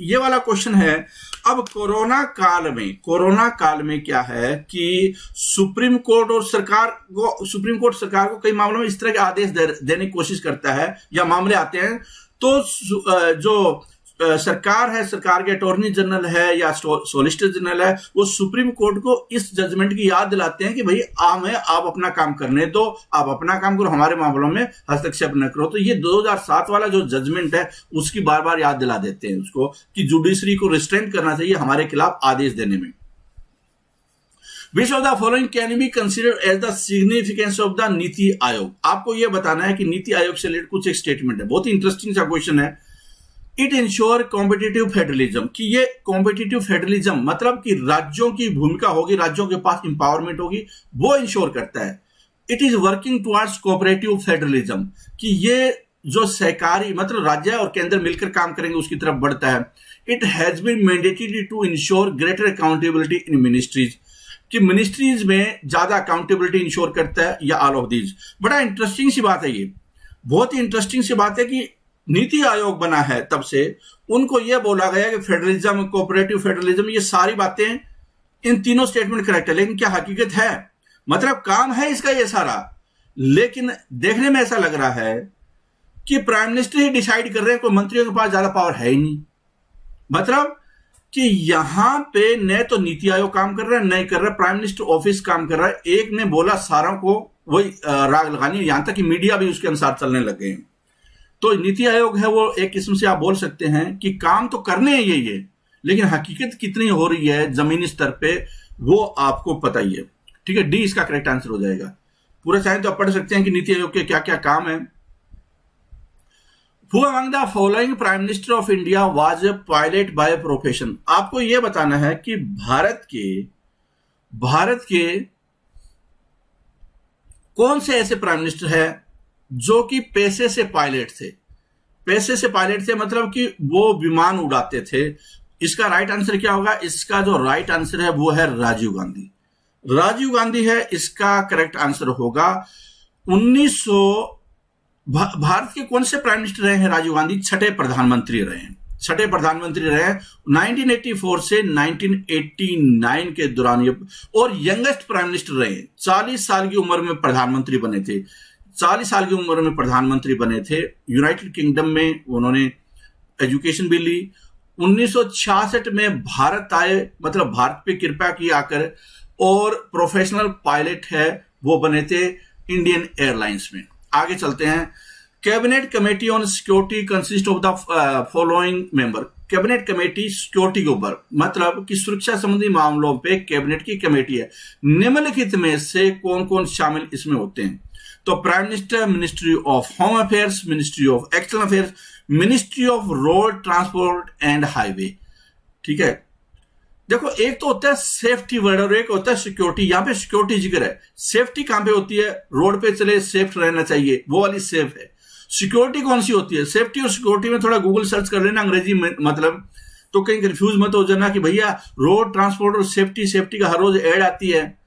ये वाला क्वेश्चन है। अब कोरोना काल में क्या है कि सुप्रीम कोर्ट सरकार को कई मामलों में इस तरह के आदेश देने की कोशिश करता है, या मामले आते हैं तो जो सरकार है, सरकार के अटॉर्नी जनरल है या सॉलिसिटर जनरल है, वो सुप्रीम कोर्ट को इस जजमेंट की याद दिलाते हैं कि भाई आप अपना काम करने दो, आप अपना काम करो, हमारे मामलों में हस्तक्षेप न करो। तो ये 2007 वाला जो जजमेंट है उसकी बार बार याद दिला देते हैं उसको कि जुडिशरी को रिस्ट्रेंट करना चाहिए हमारे खिलाफ आदेश देने में। Which of the following can be considered as the significance of the NITI Aayog? आपको यह बताना है कि नीति आयोग से रिलेटेड कुछ एक स्टेटमेंट है, बहुत ही इंटरेस्टिंग सा क्वेश्चन है। इट इंश्योर कॉम्पिटिटिव फेडरलिज्म, कि ये कॉम्पिटिटिव फेडरलिज्म मतलब कि राज्यों की भूमिका होगी, राज्यों के पास इंपावरमेंट होगी, वो इंश्योर करता है। It is working towards cooperative federalism, कि ये जो सहकारी मतलब राज्य और केंद्र मिलकर काम करेंगे उसकी तरफ बढ़ता है। It has been mandatory to ensure greater accountability in ministries, कि मिनिस्ट्रीज में ज्यादा अकाउंटेबिलिटी इंश्योर करता है, या ऑल ऑफ दीज। बड़ा इंटरेस्टिंग सी बात है, ये बहुत ही इंटरेस्टिंग सी बात है कि नीति आयोग बना है तब से उनको यह बोला गया कि फेडरलिज्म, कोऑपरेटिव फेडरलिज्म, ये सारी बातें, इन तीनों स्टेटमेंट करेक्ट है। लेकिन क्या हकीकत है, मतलब काम है इसका ये सारा, लेकिन देखने में ऐसा लग रहा है कि प्राइम मिनिस्टर ही डिसाइड कर रहे हैं, कोई मंत्रियों के पास ज्यादा पावर है ही नहीं। मतलब कि यहां पे न तो नीति आयोग काम कर रहा है, नहीं कर रहा प्राइम मिनिस्टर ऑफिस काम कर रहा है। एक ने बोला सारों को वही राग लगानी, यहां तक कि मीडिया भी उसके अनुसार चलने लग गए हैं। तो नीति आयोग है वो एक किस्म से आप बोल सकते हैं कि काम तो करने हैं ये, लेकिन हकीकत कितनी हो रही है जमीनी स्तर पे वो आपको पता ही है। ठीक है, डी इसका करेक्ट आंसर हो जाएगा। पूरा चाहे तो आप पढ़ सकते हैं कि नीति आयोग के क्या क्या काम है। Who among the following prime minister of India was a pilot by profession? आपको यह बताना है कि भारत के कौन से ऐसे प्राइम मिनिस्टर है जो कि पैसे से पायलट थे, मतलब कि वो विमान उड़ाते थे। इसका राइट आंसर क्या होगा? इसका जो राइट आंसर है वो है राजीव गांधी है इसका करेक्ट आंसर होगा। 1900 भारत के कौन से प्राइम मिनिस्टर रहे हैं राजीव गांधी? छठे प्रधानमंत्री रहे हैं 1984 से 1989 के दौरान ये, और यंगेस्ट प्राइम मिनिस्टर रहे हैं। 40 साल की उम्र में प्रधानमंत्री बने थे। यूनाइटेड किंगडम में उन्होंने एजुकेशन भी ली। 1966 में भारत आए, मतलब भारत पे कृपा की आकर, और प्रोफेशनल पायलट है वो बने थे इंडियन एयरलाइंस में। आगे चलते हैं। Cabinet committee on security consist of the following member. Cabinet committee security के ऊपर, मतलब कि सुरक्षा संबंधी मामलों पे कैबिनेट की कमेटी है। निम्नलिखित में से कौन कौन शामिल इसमें होते हैं? तो prime minister, ministry of home affairs, ministry of external affairs, ministry of road transport and highway. ठीक है, देखो एक तो होता है सेफ्टी वर्ड और एक होता है सिक्योरिटी। यहां पे सिक्योरिटी जिक्र है। सेफ्टी कहां पे होती है? रोड पे चले सेफ रहना चाहिए, वो वाली सेफ है। सिक्योरिटी कौन सी होती है? सेफ्टी और सिक्योरिटी में थोड़ा गूगल सर्च कर लेना अंग्रेजी में, मतलब तो कहीं कंफ्यूज मत हो जाना कि भैया रोड ट्रांसपोर्ट और सेफ्टी का हर रोज ऐड आती है,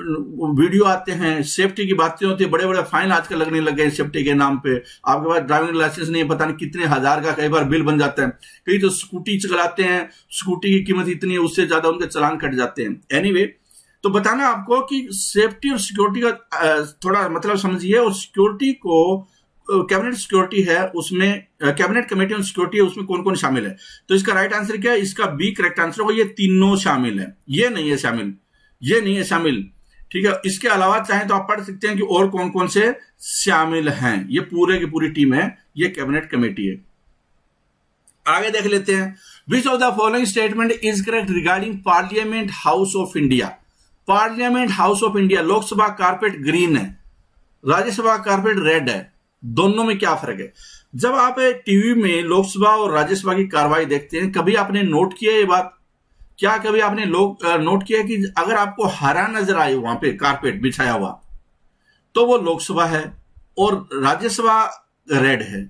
वीडियो आते हैं, सेफ्टी की बातें होती है, बड़े बड़े फाइन आजकल लगने लग गए सेफ्टी के नाम पे। आपके पास ड्राइविंग लाइसेंस नहीं है, पता नहीं कितने हजार का कई बार बिल बन जाता है। कई तो स्कूटी चलाते हैं, स्कूटी की कीमत इतनी है, उससे ज्यादा उनके चालान कट जाते हैं। एनीवे, तो बताना आपको कि सेफ्टी और सिक्योरिटी का थोड़ा मतलब समझिए। और सिक्योरिटी को कैबिनेट सिक्योरिटी है, उसमें कैबिनेट कमेटी ऑन सिक्योरिटी है, उसमें कौन कौन शामिल है? तो इसका राइट आंसर क्या है? इसका बी करेक्ट आंसर होगा। ये तीनों शामिल है, ये नहीं है शामिल। ठीक है, इसके अलावा चाहे तो आप पढ़ सकते हैं कि और कौन कौन से शामिल हैं। ये पूरे की पूरी टीम है, ये कैबिनेट कमेटी है। आगे देख लेते हैं, which of the following statement is correct regarding parliament house of India. Parliament house of India, Lok Sabha carpet green है, राज्यसभा कारपेट रेड है, दोनों में क्या फर्क है? जब आप टीवी में लोकसभा और राज्यसभा की कार्रवाई देखते हैं, कभी आपने नोट किया ये बात? क्या कभी आपने नोट किया कि अगर आपको हरा नजर आए वहां पे कारपेट बिछाया हुआ, तो वो लोकसभा है और राज्यसभा रेड है।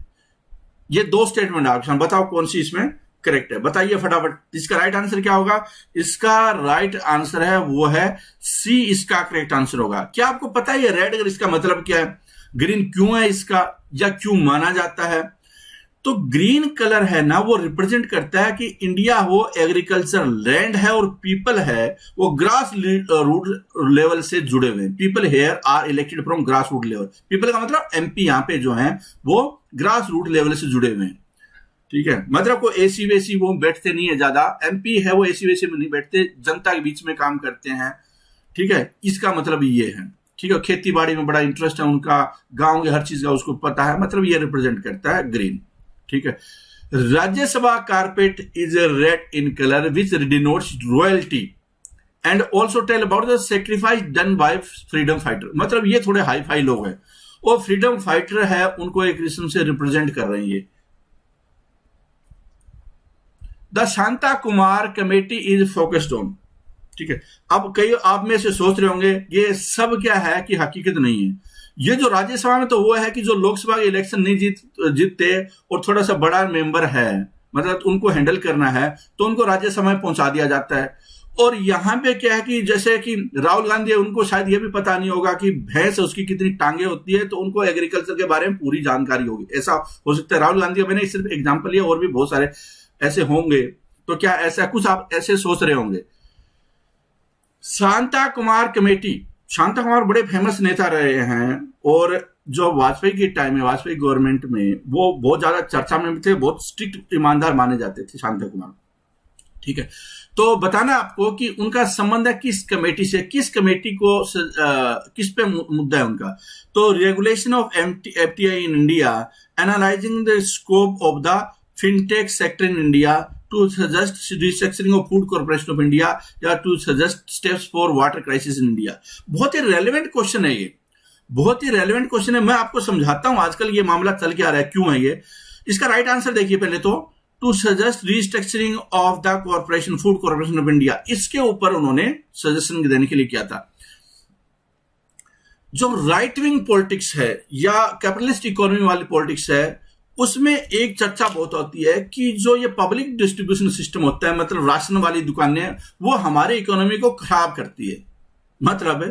ये दो स्टेटमेंट ऑप्शन, बताओ कौन सी इसमें करेक्ट है? बताइए फटाफट। इसका राइट आंसर क्या होगा? इसका राइट आंसर है वो है सी, इसका करेक्ट आंसर होगा। क्या आपको पता है ये रेड अगर इसका मतलब क्या है, ग्रीन क्यों है इसका, या क्यों माना जाता है? तो ग्रीन कलर है ना, वो रिप्रेजेंट करता है कि इंडिया वो एग्रीकल्चर लैंड है और पीपल है वो ग्रास रूट लेवल से जुड़े हुए हैं। People here are elected from grass root level. People का मतलब एमपी, यहां पे जो है वो ग्रास रूट लेवल से जुड़े हुए हैं। ठीक है, मतलब को एसी वेसी वो बैठते नहीं है ज्यादा, एमपी है वो एसी वेसी में नहीं बैठते, जनता के बीच में काम करते हैं। ठीक है, इसका मतलब ये है। ठीक है, खेती बाड़ी में बड़ा इंटरेस्ट है उनका, गांव के हर चीज का उसको पता है, मतलब ये रिप्रेजेंट करता है ग्रीन। ठीक है, Rajya Sabha carpet is red in colour which denotes royalty and also tell about the sacrifice done by freedom fighter. मतलब ये थोड़े हाई फाई लोग हैं और फ्रीडम फाइटर है, उनको एक किस्म से रिप्रेजेंट कर रहे हैं ये। The Shanta Kumar committee is focused on. ठीक है, अब कई आप में से सोच रहे होंगे ये सब क्या है कि हकीकत नहीं है। ये जो राज्यसभा में तो वो है कि जो लोकसभा के इलेक्शन नहीं जीतते और थोड़ा सा बड़ा मेंबर है, मतलब उनको हैंडल करना है, तो उनको राज्यसभा में पहुंचा दिया जाता है। और यहां पे क्या है कि जैसे कि राहुल गांधी है, उनको शायद ये भी पता नहीं होगा कि भैंस उसकी कितनी टांगे होती है, तो उनको एग्रीकल्चर के बारे में पूरी जानकारी होगी, ऐसा हो सकता है। राहुल गांधी मैंने सिर्फ एग्जाम्पल लिया, और भी बहुत सारे ऐसे होंगे। तो क्या ऐसा कुछ आप ऐसे सोच रहे होंगे? शांता कुमार कमेटी, शांता कुमार बड़े फेमस नेता रहे हैं और जो वाजपेयी के टाइम में, वाजपेयी गवर्नमेंट में वो बहुत ज्यादा चर्चा में थे, बहुत स्ट्रिक्ट ईमानदार माने जाते थे शांता कुमार। ठीक है, तो बताना आपको कि उनका संबंध है किस कमेटी से, किस कमेटी को किस पे मुद्दा है उनका। तो regulation of FTI in India, analysing the scope of the fintech sector in India, to suggest restructuring of food corporation of India, या to suggest steps for water crisis in India. बहुत ही रेलेवेंट क्वेश्चन है ये, बहुत ही relevant question है। मैं आपको समझाता हूं आजकल ये मामला चल के आ रहा है, क्यों है ये। इसका राइट आंसर देखिए पहले तो, to suggest restructuring of the corporation, food corporation of India, इसके ऊपर उन्होंने सजेशन देने के लिए किया था। जो राइट विंग पॉलिटिक्स है या कैपिटलिस्ट इकोनॉमी वाली पॉलिटिक्स है, उसमें एक चर्चा बहुत होती है कि जो ये पब्लिक डिस्ट्रीब्यूशन सिस्टम होता है, मतलब राशन वाली दुकानें, वो हमारे इकोनॉमी को खराब करती है। मतलब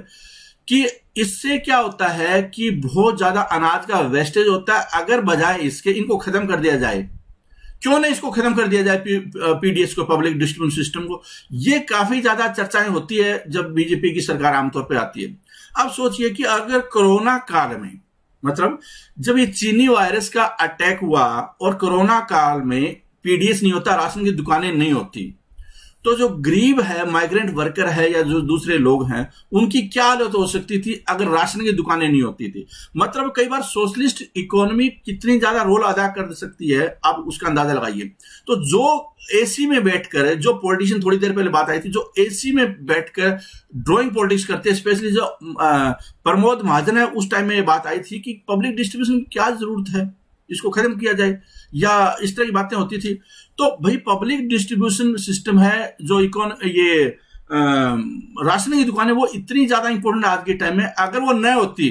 कि इससे क्या होता है कि बहुत ज्यादा अनाज का वेस्टेज होता है। अगर बजाय इसके इनको खत्म कर दिया जाए, क्यों नहीं इसको खत्म कर दिया जाए, पीडीएस को, पब्लिक डिस्ट्रीब्यूशन सिस्टम को। ये काफी ज्यादा चर्चाएं होती है जब बीजेपी की सरकार आमतौर पर आती है। अब सोचिए कि अगर कोरोना काल में, मतलब जब ये चीनी वायरस का अटैक हुआ और कोरोना काल में पीडीएस नहीं होता, राशन की दुकानें नहीं होती, तो जो गरीब है, माइग्रेंट वर्कर है या जो दूसरे लोग हैं, उनकी क्या हालत हो सकती थी अगर राशन की दुकानें नहीं होती थी। मतलब कई बार सोशलिस्ट इकोनॉमी कितनी ज्यादा रोल अदा कर सकती है, आप उसका अंदाजा लगाइए। तो जो एसी में बैठकर, जो पॉलिटिशियन, थोड़ी देर पहले बात आई थी, जो एसी में बैठकर ड्राइंग पॉलिटिक्स करते हैं, स्पेशली जो प्रमोद महाजन है, उस टाइम में ये बात आई थी कि पब्लिक डिस्ट्रीब्यूशन की क्या जरूरत है, इसको खत्म किया जाए, या इस तरह की बातें होती थी। तो भाई पब्लिक डिस्ट्रीब्यूशन सिस्टम है जो ये राशन की दुकानें, वो इतनी ज्यादा इंपॉर्टेंट आज के टाइम में। अगर वो न होती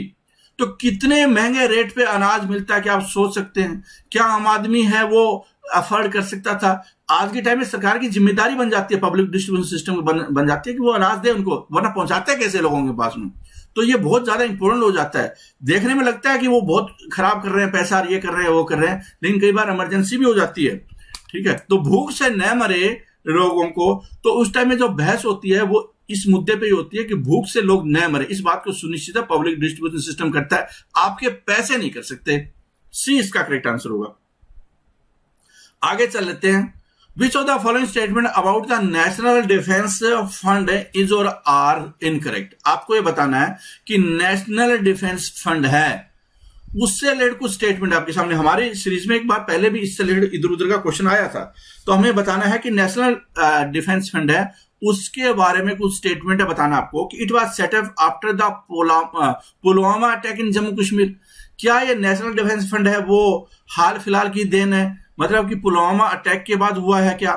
तो कितने महंगे रेट पे अनाज मिलता है, क्या आप सोच सकते हैं? क्या आम आदमी है वो अफोर्ड कर सकता था? आज के टाइम में सरकार की जिम्मेदारी बन जाती है, पब्लिक डिस्ट्रीब्यूशन सिस्टम बन जाती है कि वो अनाज दे उनको, वरना पहुंचाते कैसे लोगों के पास में। तो ये बहुत ज्यादा इंपॉर्टेंट हो जाता है। देखने में लगता है कि वो बहुत खराब कर रहे हैं पैसा, ये कर रहे हैं वो कर रहे हैं, लेकिन कई बार इमरजेंसी भी हो जाती है। ठीक है, तो भूख से न मरे लोगों को, तो उस टाइम में जो बहस होती है वो इस मुद्दे पे ही होती है कि भूख से लोग न मरे। इस बात को सुनिश्चित पब्लिक डिस्ट्रीब्यूशन सिस्टम करता है, आपके पैसे नहीं कर सकते। सी इसका करेक्ट आंसर होगा। आगे चल लेते हैं। Which of the following statement about the national defence fund is और आर इनकरेक्ट। आपको यह बताना है कि नेशनल डिफेंस फंड है उससे रिलेटेड कुछ स्टेटमेंट आपके सामने, हमारी सीरीज में एक बार पहले भी इससे रिलेटेड इधर उधर का क्वेश्चन आया था, तो हमें बताना है कि नेशनल डिफेंस फंड है उसके बारे में कुछ स्टेटमेंट है बताना आपको कि it was setup after the Pulwama attack in Jammu Kashmir. क्या ये नेशनल डिफेंस फंड है वो हाल फिलहाल की देन है, मतलब कि पुलवामा अटैक के बाद हुआ है क्या?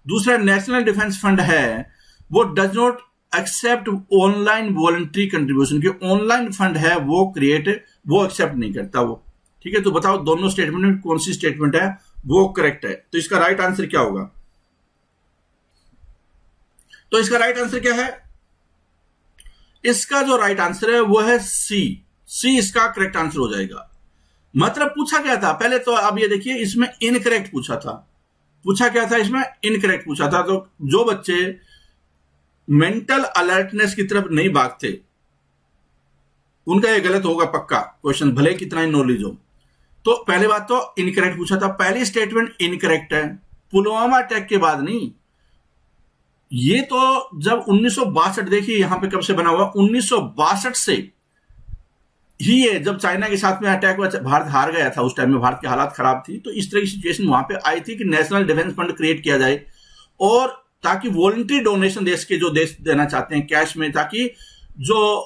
दूसरा, नेशनल डिफेंस फंड है वो does not accept online voluntary contribution, के ऑनलाइन फंड है वो एक्सेप्ट नहीं करता वो। ठीक है, तो बताओ दोनों स्टेटमेंट में कौन सी स्टेटमेंट है वो करेक्ट है? तो इसका राइट आंसर क्या होगा? तो इसका राइट आंसर क्या है? इसका जो राइट आंसर है वो है सी इसका करेक्ट आंसर हो जाएगा। मतलब पूछा क्या था पहले, तो अब ये देखिए इसमें इनकरेक्ट पूछा क्या था इसमें? इनकरेक्ट पूछा था। तो जो बच्चे मेंटल अलर्टनेस की तरफ नहीं भागते उनका ये गलत होगा पक्का क्वेश्चन, भले कितना ही नॉलेज हो। तो पहले बात तो इनकरेक्ट पूछा था, पहली स्टेटमेंट इनकरेक्ट है, पुलवामा अटैक के बाद नहीं। ये तो जब 1962, देखिए यहां पे कब से बना हुआ, 1962 से ही है, जब चाइना के साथ में अटैक हुआ, भारत हार गया था उस टाइम में, भारत की हालात खराब थी, तो इस तरह की सिचुएशन वहां पे आई थी कि नेशनल डिफेंस फंड क्रिएट किया जाए, और ताकि वॉलंटरी डोनेशन देश देना चाहते हैं कैश में, ताकि जो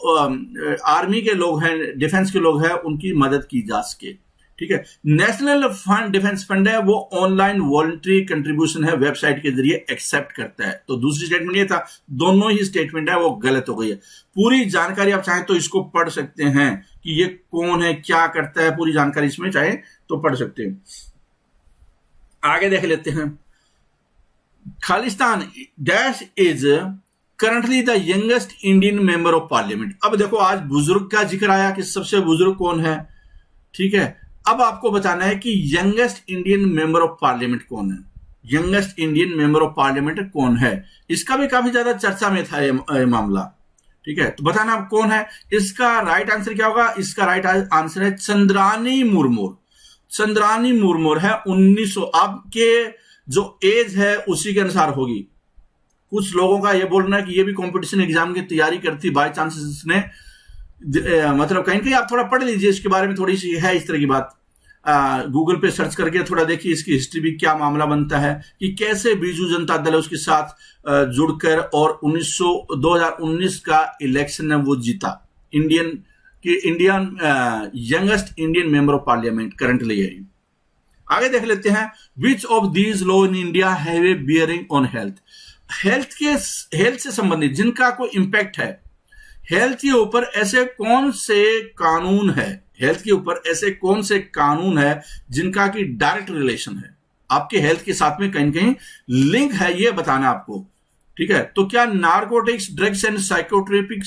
आर्मी के लोग हैं, डिफेंस के लोग हैं, उनकी मदद की जा सके। ठीक है, नेशनल फंड डिफेंस फंड है वो ऑनलाइन वॉलंटरी कंट्रीब्यूशन है, वेबसाइट के जरिए एक्सेप्ट करता है। तो दूसरी स्टेटमेंट ये था, दोनों ही स्टेटमेंट है वो गलत हो गई है। पूरी जानकारी आप चाहें तो इसको पढ़ सकते हैं कि ये कौन है, क्या करता है, पूरी जानकारी इसमें चाहे तो पढ़ सकते हैं। आगे देख लेते हैं, Khalistan dash is currently the youngest Indian member of parliament. अब देखो आज बुजुर्ग का जिक्र आया कि सबसे बुजुर्ग कौन है। ठीक है, अब आपको बताना है कि youngest Indian member of parliament कौन है, youngest Indian member of parliament कौन है। इसका भी काफी ज्यादा चर्चा में था ये मामला। ठीक है, तो बताना आप कौन है। इसका राइट आंसर क्या होगा? इसका राइट आंसर है चंद्रानी मुर्मू। चंद्रानी मुर्मू है 1900, आपके जो एज है उसी के अनुसार होगी। कुछ लोगों का ये बोलना है कि ये भी कंपटीशन एग्जाम की तैयारी करती, बाय चांस इसने मतलब कहीं कहीं आप थोड़ा पढ़ लीजिए इसके बारे में, थोड़ी सी है इस तरह की बात। गूगल पे सर्च करके थोड़ा देखिए इसकी हिस्ट्री भी, क्या मामला बनता है कि कैसे बीजू जनता दल उसके साथ जुड़कर और 2019 का इलेक्शन है वो जीता। Indian youngest Indian member of parliament currently है। आगे देख लेते हैं, which of these law in India have a bearing on health. Health से संबंधित जिनका कोई इंपैक्ट है हेल्थ के ऊपर, ऐसे कौन से कानून है, हेल्थ के ऊपर ऐसे कौन से कानून है जिनका की डायरेक्ट रिलेशन है आपके हेल्थ के साथ में, कहीं कहीं लिंक है, ये बताना आपको। ठीक है, तो क्या narcotics drugs and psychotropic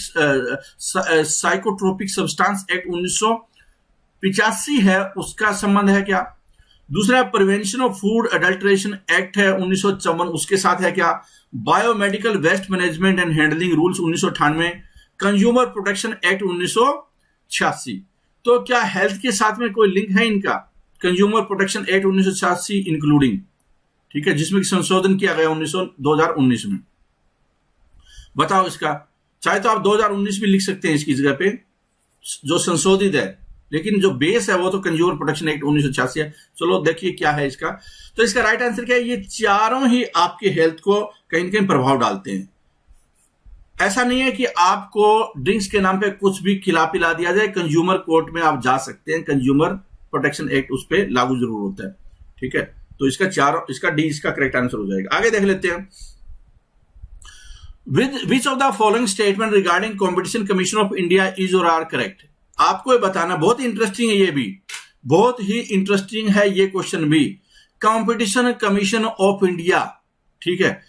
substance act 1985 है, उसका संबंध है क्या? दूसरा, prevention of food adulteration act है 1954, उसके साथ है क्या? Biomedical waste management and handling rules 1998, consumer protection act 1986। तो क्या हेल्थ के साथ में कोई लिंक है इनका? कंज्यूमर प्रोटेक्शन एक्ट 1986 इंक्लूडिंग, ठीक है, जिसमें संशोधन किया गया 2019 में। बताओ इसका, चाहे तो आप 2019 में लिख सकते हैं इसकी जगह पे, जो संशोधित है, लेकिन जो बेस है वो तो कंज्यूमर प्रोटेक्शन एक्ट 1986 है। चलो देखिए क्या है इसका। तो इसका राइट आंसर क्या है? ये चारों ही आपके हेल्थ को कहीं ना कहीं प्रभाव डालते हैं। ऐसा नहीं है कि आपको ड्रिंक्स के नाम पे कुछ भी खिला पिला दिया जाए, कंज्यूमर कोर्ट में आप जा सकते हैं, कंज्यूमर प्रोटेक्शन एक्ट उस पर लागू जरूर होता है। ठीक है, तो इसका डी इसका करेक्ट आंसर हो जाएगा। आगे देख लेते हैं, which of the following statement regarding competition commission of India is और आर करेक्ट। आपको ये बताना, बहुत इंटरेस्टिंग है, ये भी बहुत ही इंटरेस्टिंग है ये क्वेश्चन भी। कंपटीशन कमीशन ऑफ इंडिया, ठीक है,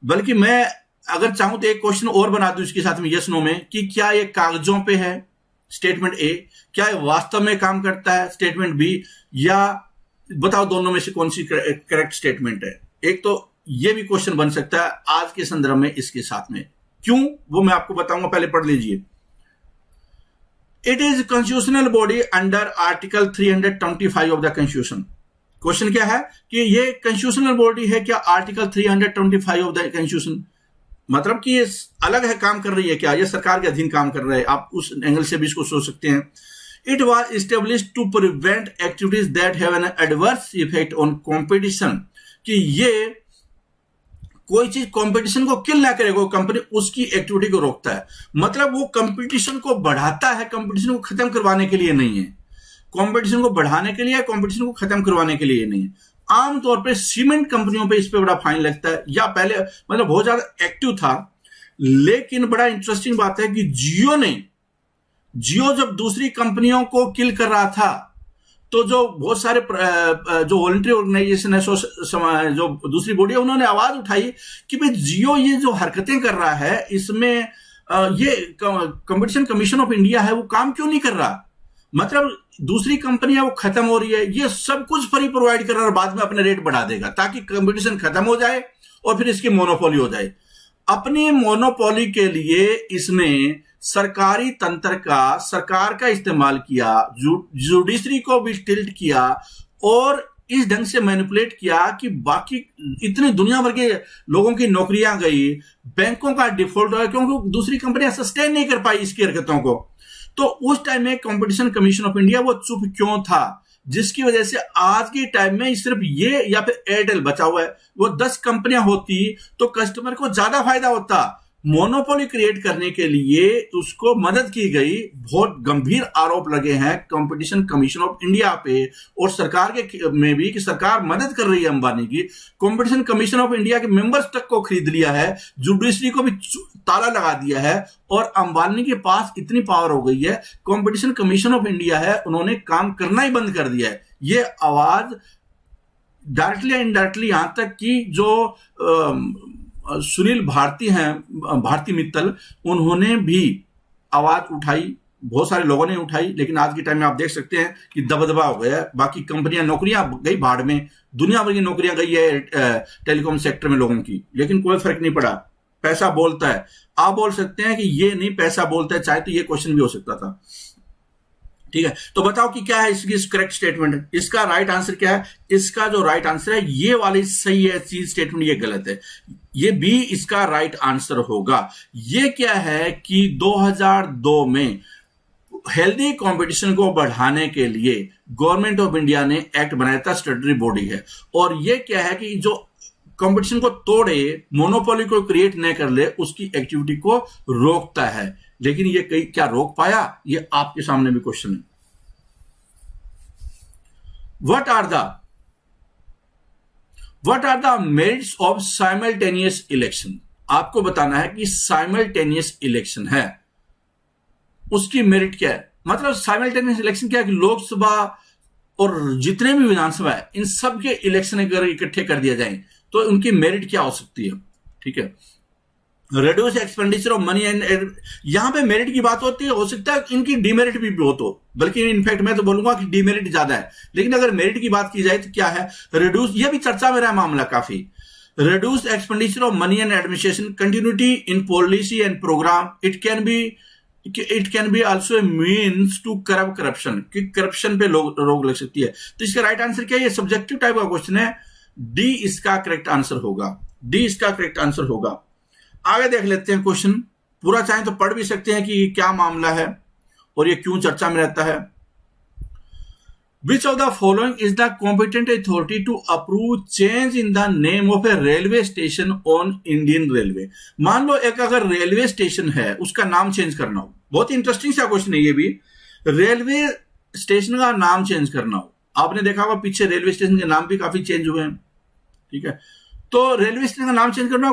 बल्कि मैं अगर चाहूं तो एक क्वेश्चन और बना दूं इसके साथ में यस नो में, कि क्या ये कागजों पे है स्टेटमेंट ए, क्या ये वास्तव में काम करता है स्टेटमेंट बी, या बताओ दोनों में से कौन सी करेक्ट स्टेटमेंट है। एक तो ये भी क्वेश्चन बन सकता है आज के संदर्भ में इसके साथ में, क्यों वो मैं आपको बताऊंगा, पहले पढ़ लीजिए। It is constitutional body under article 325 of the constitution. Question क्या है कि ये कॉन्स्टिट्यूशनल बॉडी है क्या आर्टिकल 325 ऑफ द कॉन्स्टिट्यूशन, मतलब कि ये अलग है, काम कर रही है क्या, ये सरकार के अधीन काम कर रहा है, आप उस एंगल से भी इसको सोच सकते हैं। It was established to prevent activities that have an adverse effect on competition, कि ये कोई चीज कंपटीशन को किल ना करेगा, कंपनी उसकी एक्टिविटी को रोकता है। मतलब वो कंपटीशन को बढ़ाता है, कंपटीशन को खत्म करवाने के लिए नहीं है, कंपटीशन को बढ़ाने के लिए, कंपटीशन को खत्म करवाने के लिए नहीं है। आमतौर पे सीमेंट कंपनियों पे इस पे बड़ा फाइन लगता है, या पहले मतलब बहुत ज्यादा एक्टिव था। लेकिन बड़ा इंटरेस्टिंग बात है कि जियो जब दूसरी कंपनियों को किल कर रहा था, तो जो बहुत सारे जो वॉलंटरी ऑर्गेनाइजेशन है, जो दूसरी बॉडी है, उन्होंने आवाज उठाई कि भाई जियो ये जो हरकतें कर रहा है, इसमें ये कंपटीशन कमीशन ऑफ इंडिया है वो काम क्यों नहीं कर रहा। मतलब दूसरी कंपनियां वो खत्म हो रही है, ये सब कुछ फ्री प्रोवाइड कर रहा है और बाद में अपने रेट बढ़ा देगा ताकि कंपटीशन खत्म हो जाए और फिर इसकी मोनोपोली हो जाए। अपनी मोनोपोली के लिए इसने सरकारी तंत्र का, सरकार का इस्तेमाल किया, जुडिशरी को भी टिल्ट किया और इस ढंग से मैनिपुलेट किया कि बाकी इतने दुनिया भर के लोगों की नौकरियां गई, बैंकों का डिफॉल्ट हुआ, क्योंकि दूसरी कंपनियां सस्टेन नहीं कर पाई इसकी हरकतों को। तो उस टाइम में कंपटीशन कमीशन ऑफ इंडिया वो चुप क्यों था, जिसकी वजह से आज के टाइम में सिर्फ ये या फिर एयरटेल बचा हुआ है। वो 10 कंपनियां होती तो कस्टमर को ज्यादा फायदा होता। मोनोपोली क्रिएट करने के लिए उसको मदद की गई। बहुत गंभीर आरोप लगे हैं कंपटीशन कमीशन ऑफ इंडिया पे और सरकार के में भी कि सरकार मदद कर रही है अंबानी की। कंपटीशन कमीशन ऑफ इंडिया के मेंबर्स तक को खरीद लिया है, जुडिशरी को भी ताला लगा दिया है और अंबानी के पास इतनी पावर हो गई है, कंपटीशन कमीशन ऑफ इंडिया है, उन्होंने काम करना ही बंद कर दिया है। ये आवाज डायरेक्टली या इनडायरेक्टली यहां तक कि जो सुनील भारती हैं, भारती मित्तल, उन्होंने भी आवाज उठाई, बहुत सारे लोगों ने उठाई। लेकिन आज के टाइम में आप देख सकते हैं कि दबदबा हो गया है। बाकी कंपनियां, नौकरियां गई भाड़ में, दुनिया भर की नौकरियां गई है टेलीकॉम सेक्टर में लोगों की, लेकिन कोई फर्क नहीं पड़ा। पैसा बोलता है। आप बोल सकते हैं कि ये नहीं पैसा बोलता है, चाहे तो ये क्वेश्चन भी हो सकता था। ठीक है, तो बताओ कि क्या है इसकी करेक्ट स्टेटमेंट, इसका राइट आंसर क्या है। इसका जो राइट आंसर है ये वाली सही है चीज, स्टेटमेंट ये गलत है, ये बी इसका राइट आंसर होगा। ये क्या है कि 2002 में हेल्दी कंपटीशन को बढ़ाने के लिए गवर्नमेंट ऑफ इंडिया ने एक्ट बनाया था, स्टैट्यूटरी बॉडी है। और ये क्या है कि जो कंपटीशन को तोड़े, मोनोपोली को क्रिएट न कर ले, उसकी एक्टिविटी को रोकता है। लेकिन ये क्या रोक पाया, ये आपके सामने भी क्वेश्चन है। What are the merits of simultaneous election. आपको बताना है कि साइमल्टेनियस इलेक्शन है, उसकी मेरिट क्या है। मतलब साइमल्टेनियस इलेक्शन क्या है कि लोकसभा और जितने भी विधानसभा है, इन सब के इलेक्शन अगर इकट्ठे कर दिया जाए तो उनकी मेरिट क्या हो सकती है। ठीक है, reduce expenditure of money and, यहां पे मेरिट की बात होती है, हो सकता है इनकी डिमेरिट भी बहुत हो, बल्कि इनफैक्ट मैं तो बोलूंगा कि डिमेरिट ज्यादा है। लेकिन अगर मेरिट की बात की जाए तो क्या है, रिड्यूस, ये भी चर्चा में रहा मामला काफी। Reduce expenditure of money and administration, continuity in policy and programme, it can be also means to corruption, कि करप्शन पे रोक लग सकती है। तो इसका राइट आंसर क्या है, ये सब्जेक्टिव टाइप का क्वेश्चन है, डी इसका करेक्ट आंसर होगा, डी इसका करेक्ट आंसर होगा। आगे देख लेते हैं क्वेश्चन, पूरा चाहें तो पढ़ भी सकते हैं कि क्या मामला है और ये क्यों चर्चा में रहता है। Which of the following is the competent authority to approve change in the name of a railway station on Indian Railway? मान लो एक अगर रेलवे स्टेशन है, उसका नाम चेंज करना हो, बहुत इंटरेस्टिंग सा क्वेश्चन है ये भी, रेलवे स्टेशन का नाम चेंज करना हो। आपने देखा होगा पीछे रेलवे स्टेशन के नाम भी काफी चेंज हुए हैं। ठीक है, तो रेलवे स्टेशन का नाम चेंज करना,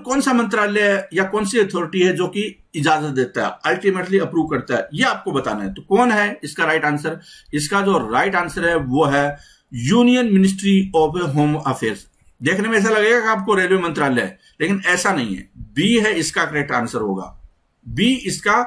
कौन सा मंत्रालय या कौन सी अथॉरिटी है जो कि इजाजत देता है, अल्टीमेटली अप्रूव करता है, ये आपको बताना है। तो कौन है इसका राइट आंसर, इसका जो राइट आंसर है वो है union ministry of home affairs. देखने में ऐसा लगेगा कि आपको रेलवे मंत्रालय है, लेकिन ऐसा नहीं है, बी है इसका करेक्ट आंसर होगा, बी इसका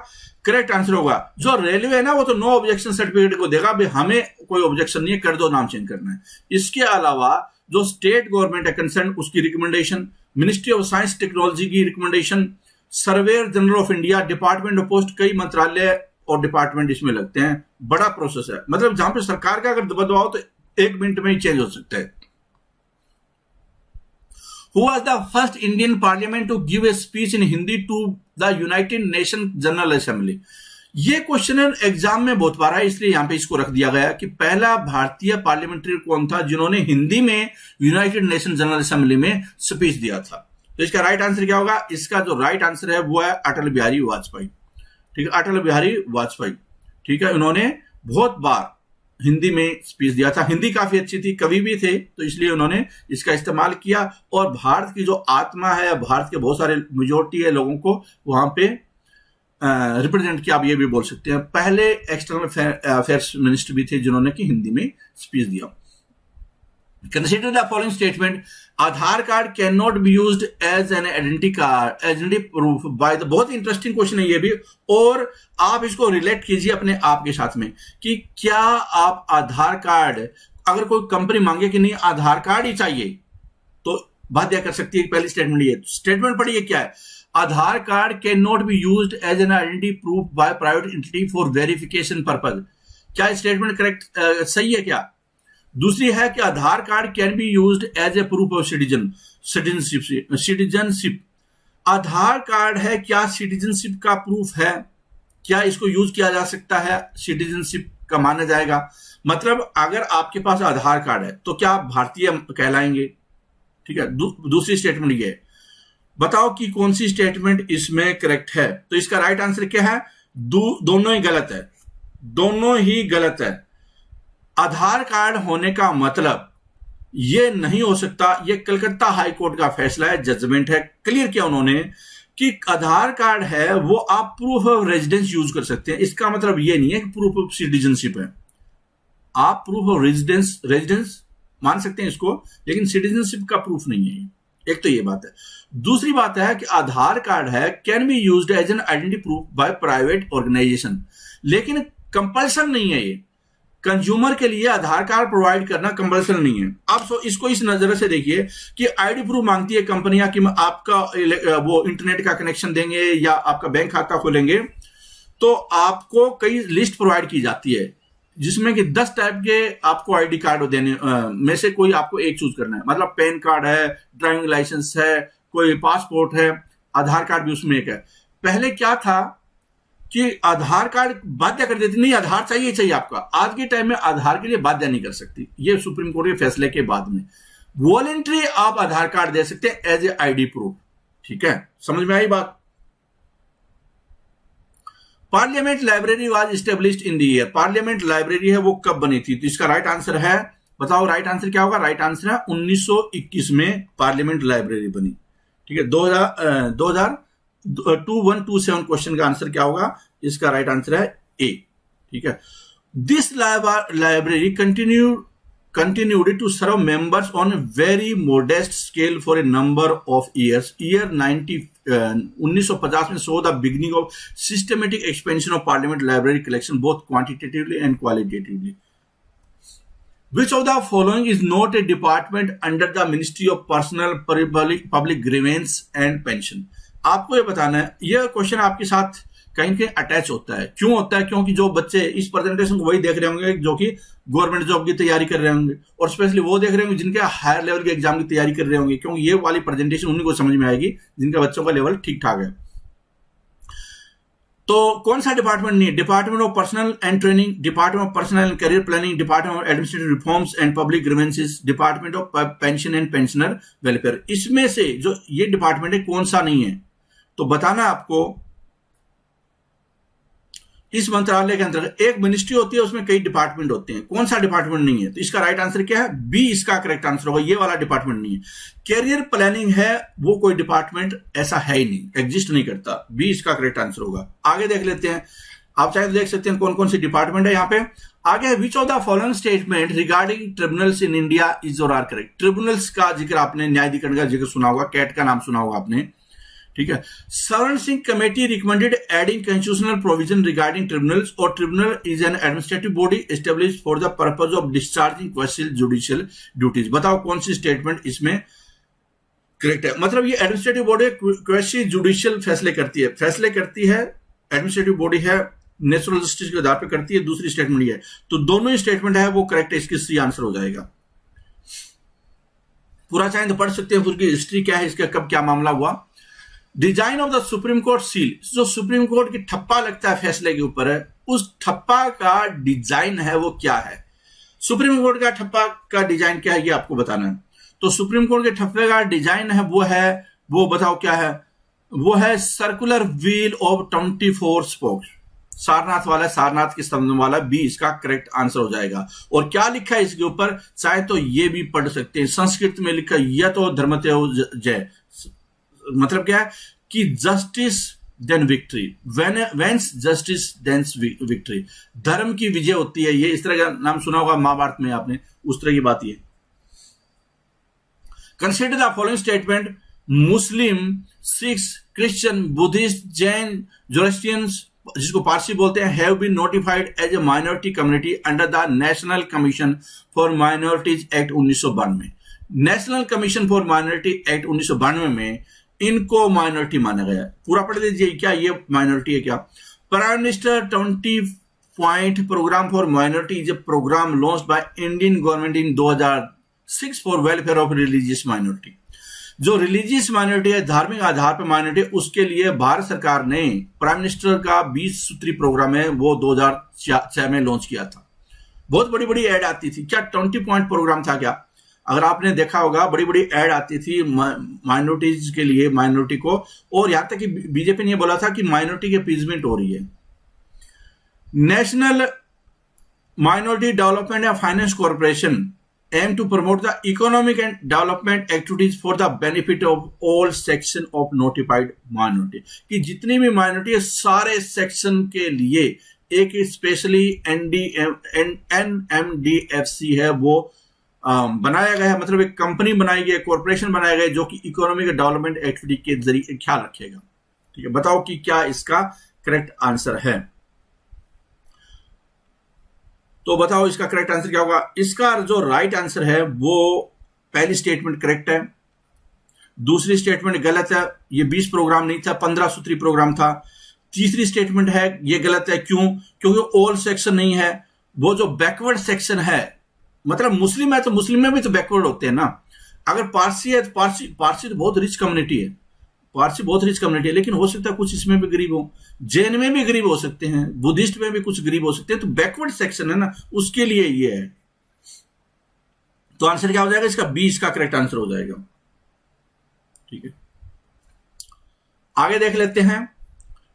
करेक्ट आंसर होगा। जो रेलवे है ना, वो तो नो ऑब्जेक्शन सर्टिफिकेट को देगा, भाई हमें कोई ऑब्जेक्शन नहीं है, कर दो, नाम चेंज करना है। इसके अलावा जो स्टेट गवर्नमेंट है कंसर्न, उसकी recommendation, ministry of science technology की recommendation, surveyor general of India, department of post, कई मंत्रालय और डिपार्टमेंट इसमें लगते हैं। बड़ा प्रोसेस है, मतलब जहां पे सरकार का अगर दबाव हो तो 1 मिनट में ही चेंज हो सकता है। Who was the first Indian parliament to give a speech in Hindi to the United Nations General Assembly? ये क्वेश्चन एग्जाम में बहुत बार है, इसलिए यहां पे इसको रख दिया गया कि पहला भारतीय पार्लियामेंट्री कौन था जिन्होंने हिंदी में यूनाइटेड नेशन जनरल असेंबली में स्पीच दिया था। तो इसका राइट आंसर क्या होगा? इसका जो राइट आंसर है वो है अटल बिहारी वाजपेयी। ठीक है, अटल बिहारी वाजपेयी। ठीक है, उन्होंने बहुत बार हिंदी में स्पीच दिया था, हिंदी काफी अच्छी थी, कवि भी थे, तो इसलिए उन्होंने इसका इस्तेमाल किया। और भारत की जो आत्मा है, भारत के बहुत सारे मेजोरिटी है लोगों को वहां पे रिप्रेजेंट किया, आप ये भी बोल सकते हैं। पहले एक्सटर्नल अफेयर्स मिनिस्टर भी थे जिन्होंने कि हिंदी में स्पीच दिया। Consider the following statement, Aadhaar card can not be used as an identity card identity proof by the, बहुत इंटरेस्टिंग क्वेश्चन है ये भी, और आप इसको रिलेट कीजिए अपने आप के साथ में कि क्या आप आधार कार्ड, अगर कोई कंपनी मांगे कि नहीं आधार कार्ड ही चाहिए तो बाध्य कर सकती है। पहली स्टेटमेंट ये, स्टेटमेंट पढ़िए क्या है, Aadhaar card can not be used as an identity proof by private entity for verification purpose. क्या स्टेटमेंट करेक्ट सही है क्या? दूसरी है कि Aadhaar card can be used as a proof of citizenship. Aadhaar card है क्या सिटीजनशिप का प्रूफ है? क्या इसको यूज किया जा सकता है, सिटीजनशिप का माना जाएगा? मतलब अगर आपके पास आधार कार्ड है तो क्या आप भारतीय कहलाएंगे? ठीक है, दूसरी स्टेटमेंट ये है, बताओ कि कौन सी स्टेटमेंट इसमें करेक्ट है। तो इसका राइट आंसर क्या है? दोनों ही गलत है, दोनों ही गलत है। आधार कार्ड होने का मतलब यह नहीं हो सकता, यह कलकत्ता हाई कोर्ट का फैसला है, जजमेंट है, क्लियर किया उन्होंने कि आधार कार्ड है वो आप प्रूफ ऑफ रेजिडेंस यूज कर सकते हैं। इसका मतलब यह नहीं है कि प्रूफ ऑफ सिटीजनशिप है, आप प्रूफ ऑफ रेजिडेंस मान सकते हैं इसको, लेकिन सिटीजनशिप का प्रूफ नहीं है। एक तो ये बात है। दूसरी बात है कि आधार कार्ड है can be used as an identity proof by private organisation, लेकिन कंपल्सन नहीं है। ये कंज्यूमर के लिए आधार कार्ड प्रोवाइड करना कंपल्सन नहीं है। आप इसको इस नजर से देखिए कि आईडी प्रूफ मांगती है कंपनियां कि आपका वो इंटरनेट का कनेक्शन देंगे या आपका बैंक खाता खोलेंगे, तो आपको कई लिस्ट प्रोवाइड की जाती है जिसमें कि 10 टाइप के आपको आईडी कार्ड देने में से कोई आपको एक चूज करना है। मतलब पैन कार्ड है, ड्राइविंग लाइसेंस है, कोई पासपोर्ट है, आधार कार्ड भी उसमें एक है। पहले क्या था कि आधार कार्ड बाध्य कर देती, नहीं आधार चाहिए आपका। आज के टाइम में आधार के लिए बाध्य नहीं कर सकती, ये सुप्रीम कोर्ट के फैसले के बाद में वॉलेंट्री आप आधार कार्ड दे सकते हैं एज ए आईडी प्रूफ। ठीक है, समझ में आई बात? Parliament library was established in the year, parliament library है वो कब बनी थी? तो इसका राइट आंसर है, बताओ राइट आंसर क्या होगा? राइट आंसर है 1921 में पार्लियामेंट लाइब्रेरी बनी। ठीक है, 2127 क्वेश्चन का आंसर क्या होगा? इसका राइट आंसर है ए। ठीक है, this library continued to serve members on a very modest scale for a number of years. Year 1950 में saw the beginning of systematic expansion of Parliament library collection both quantitatively and qualitatively. Which of the following is not a department under the Ministry of Personal Public Grievance and Pension? आपको ये बताना है, यह question आपके साथ कहीं कहीं attach होता है। क्यों होता है? क्योंकि जो बच्चे इस प्रेजेंटेशन को वही देख रहे होंगे जो कि गवर्नमेंट जॉब की तैयारी कर रहे होंगे, और स्पेशली वो देख रहे होंगे जिनके हायर लेवल के एग्जाम की तैयारी कर रहे होंगे, क्योंकि ये वाली प्रेजेंटेशन उन्हीं को समझ में आएगी जिनका बच्चों का लेवल ठीक ठाक है। तो कौन सा डिपार्टमेंट नहीं है? Department of personal and training, department of personal and career planning, department of administrative reforms and public grievances, department of pension and pensioner welfare. इसमें से जो ये डिपार्टमेंट है कौन सा नहीं है? तो बताना आपको। इस मंत्रालय के अंतर्गत एक मिनिस्ट्री होती है, उसमें कई डिपार्टमेंट होते हैं, कौन सा डिपार्टमेंट नहीं है? तो इसका राइट आंसर क्या है? बी इसका करेक्ट आंसर होगा, ये वाला डिपार्टमेंट नहीं है। कैरियर प्लानिंग है वो कोई डिपार्टमेंट ऐसा है ही नहीं, एग्जिस्ट नहीं करता। बी इसका करेक्ट आंसर होगा। आगे देख लेते हैं, आप चाहे देख सकते हैं कौन कौन सी डिपार्टमेंट है यहाँ पे। आगे है which of the following statement regarding tribunals in India is और आर करेक्ट। ट्रिब्यूनल्स का जिक्र आपने, न्यायाधिकरण का जिक्र सुना होगा, कैट का नाम सुना होगा आपने। ठीक है, Swaran Singh committee recommended adding constitutional provision regarding tribunals, और tribunal is an administrative body established for the purpose of discharging question judicial duties. बताओ कौन सी स्टेटमेंट इसमें करेक्ट है? मतलब ये एडमिनिस्ट्रेटिव बॉडी क्वेश्चन जुडिशियल फैसले करती है, एडमिनिस्ट्रेटिव बॉडी है, नेचुरल जस्टिस के आधार पर करती है। दूसरी स्टेटमेंट ये है, तो दोनों ही स्टेटमेंट है वो करेक्ट है, इसकी सी आंसर हो जाएगा। पूरा चाहे तो पढ़ सकते हैं, पूरी हिस्ट्री क्या है इसका, कब क्या मामला हुआ। Design of the supreme court seal, जो सुप्रीम कोर्ट की ठप्पा लगता है फैसले के ऊपर है, उस ठप्पा का डिजाइन है वो क्या है। सुप्रीम कोर्ट का ठप्पा का डिजाइन क्या है ये आपको बताना है। तो सुप्रीम कोर्ट के ठप्पे का डिजाइन है वो बताओ क्या है। वो है circular wheel of 24 spokes, Sarnath वाला, सारनाथ के स्तंभ वाला बी इसका करेक्ट आंसर हो जाएगा। और क्या लिखा है इसके ऊपर, चाहे तो ये भी पढ़ सकते हैं, संस्कृत में लिखा यह तो धर्मत्यो जय, मतलब क्या है कि justice then victory, whence justice then victory, धर्म की विजय होती है। ये इस तरह का नाम सुना होगा महाभारत में आपने, उस तरह की बात ये। Consider the following statement, Muslim, Sikhs, Christian, Buddhist, Jain, Zoroastrians, जिसको पारसी बोलते हैं, have been notified as a minority community under the national commission for minorities act 1992। National commission for minority act 1992 में इनको माइनॉरिटी माना गया। पूरा पढ़ लीजिए, क्या ये माइनॉरिटी है क्या। Prime minister 20 point programme for minority is a programme launched by Indian government in 2006 for welfare of religious minority. जो रिलीजियस माइनॉरिटी है, धार्मिक आधार पर माइनॉरिटी, उसके लिए भारत सरकार ने प्राइम मिनिस्टर का 20 सूत्री प्रोग्राम है वो 2006 में लॉन्च किया था। बहुत बड़ी बड़ी एड आती थी। क्या 20 पॉइंट प्रोग्राम था क्या? अगर आपने देखा होगा, बड़ी बड़ी एड आती थी माइनॉरिटीज के लिए, माइनॉरिटी को। और यहां तक कि बीजेपी ने बोला था कि माइनॉरिटी की अपीजमेंट हो रही है। National minority development and finance corporation aim to promote the economic and development activities for the benefit of all section of notified minority, कि जितनी भी माइनॉरिटी है सारे सेक्शन के लिए एक स्पेशली NMDFC है वो बनाया गया है, मतलब एक कंपनी बनाई गई, कॉर्पोरेशन बनाया गया जो कि इकोनॉमिक डेवलपमेंट एक्टिविटी के जरिए ख्याल रखेगा। ठीक है, बताओ कि क्या इसका करेक्ट आंसर है। तो बताओ इसका करेक्ट आंसर क्या होगा। इसका जो राइट आंसर है वो पहली स्टेटमेंट करेक्ट है, दूसरी स्टेटमेंट गलत है, ये 20 प्रोग्राम नहीं था, 15 सूत्री प्रोग्राम था। तीसरी स्टेटमेंट है ये गलत है, क्यों? क्योंकि ऑल सेक्शन नहीं है, वो जो बैकवर्ड सेक्शन है, मतलब मुस्लिम है तो मुस्लिम में भी तो बैकवर्ड होते हैं ना। अगर पारसी है तो पारसी तो बहुत रिच कम्युनिटी है, पारसी बहुत रिच कम्युनिटी है, लेकिन हो सकता है कुछ इसमें भी गरीब हो, जैन में भी गरीब हो सकते हैं, बुद्धिस्ट में भी कुछ गरीब हो सकते हैं, तो बैकवर्ड सेक्शन है ना, उसके लिए ये है। तो आंसर क्या हो जाएगा इसका? 20 का करेक्ट आंसर हो जाएगा। ठीक है, आगे देख लेते हैं।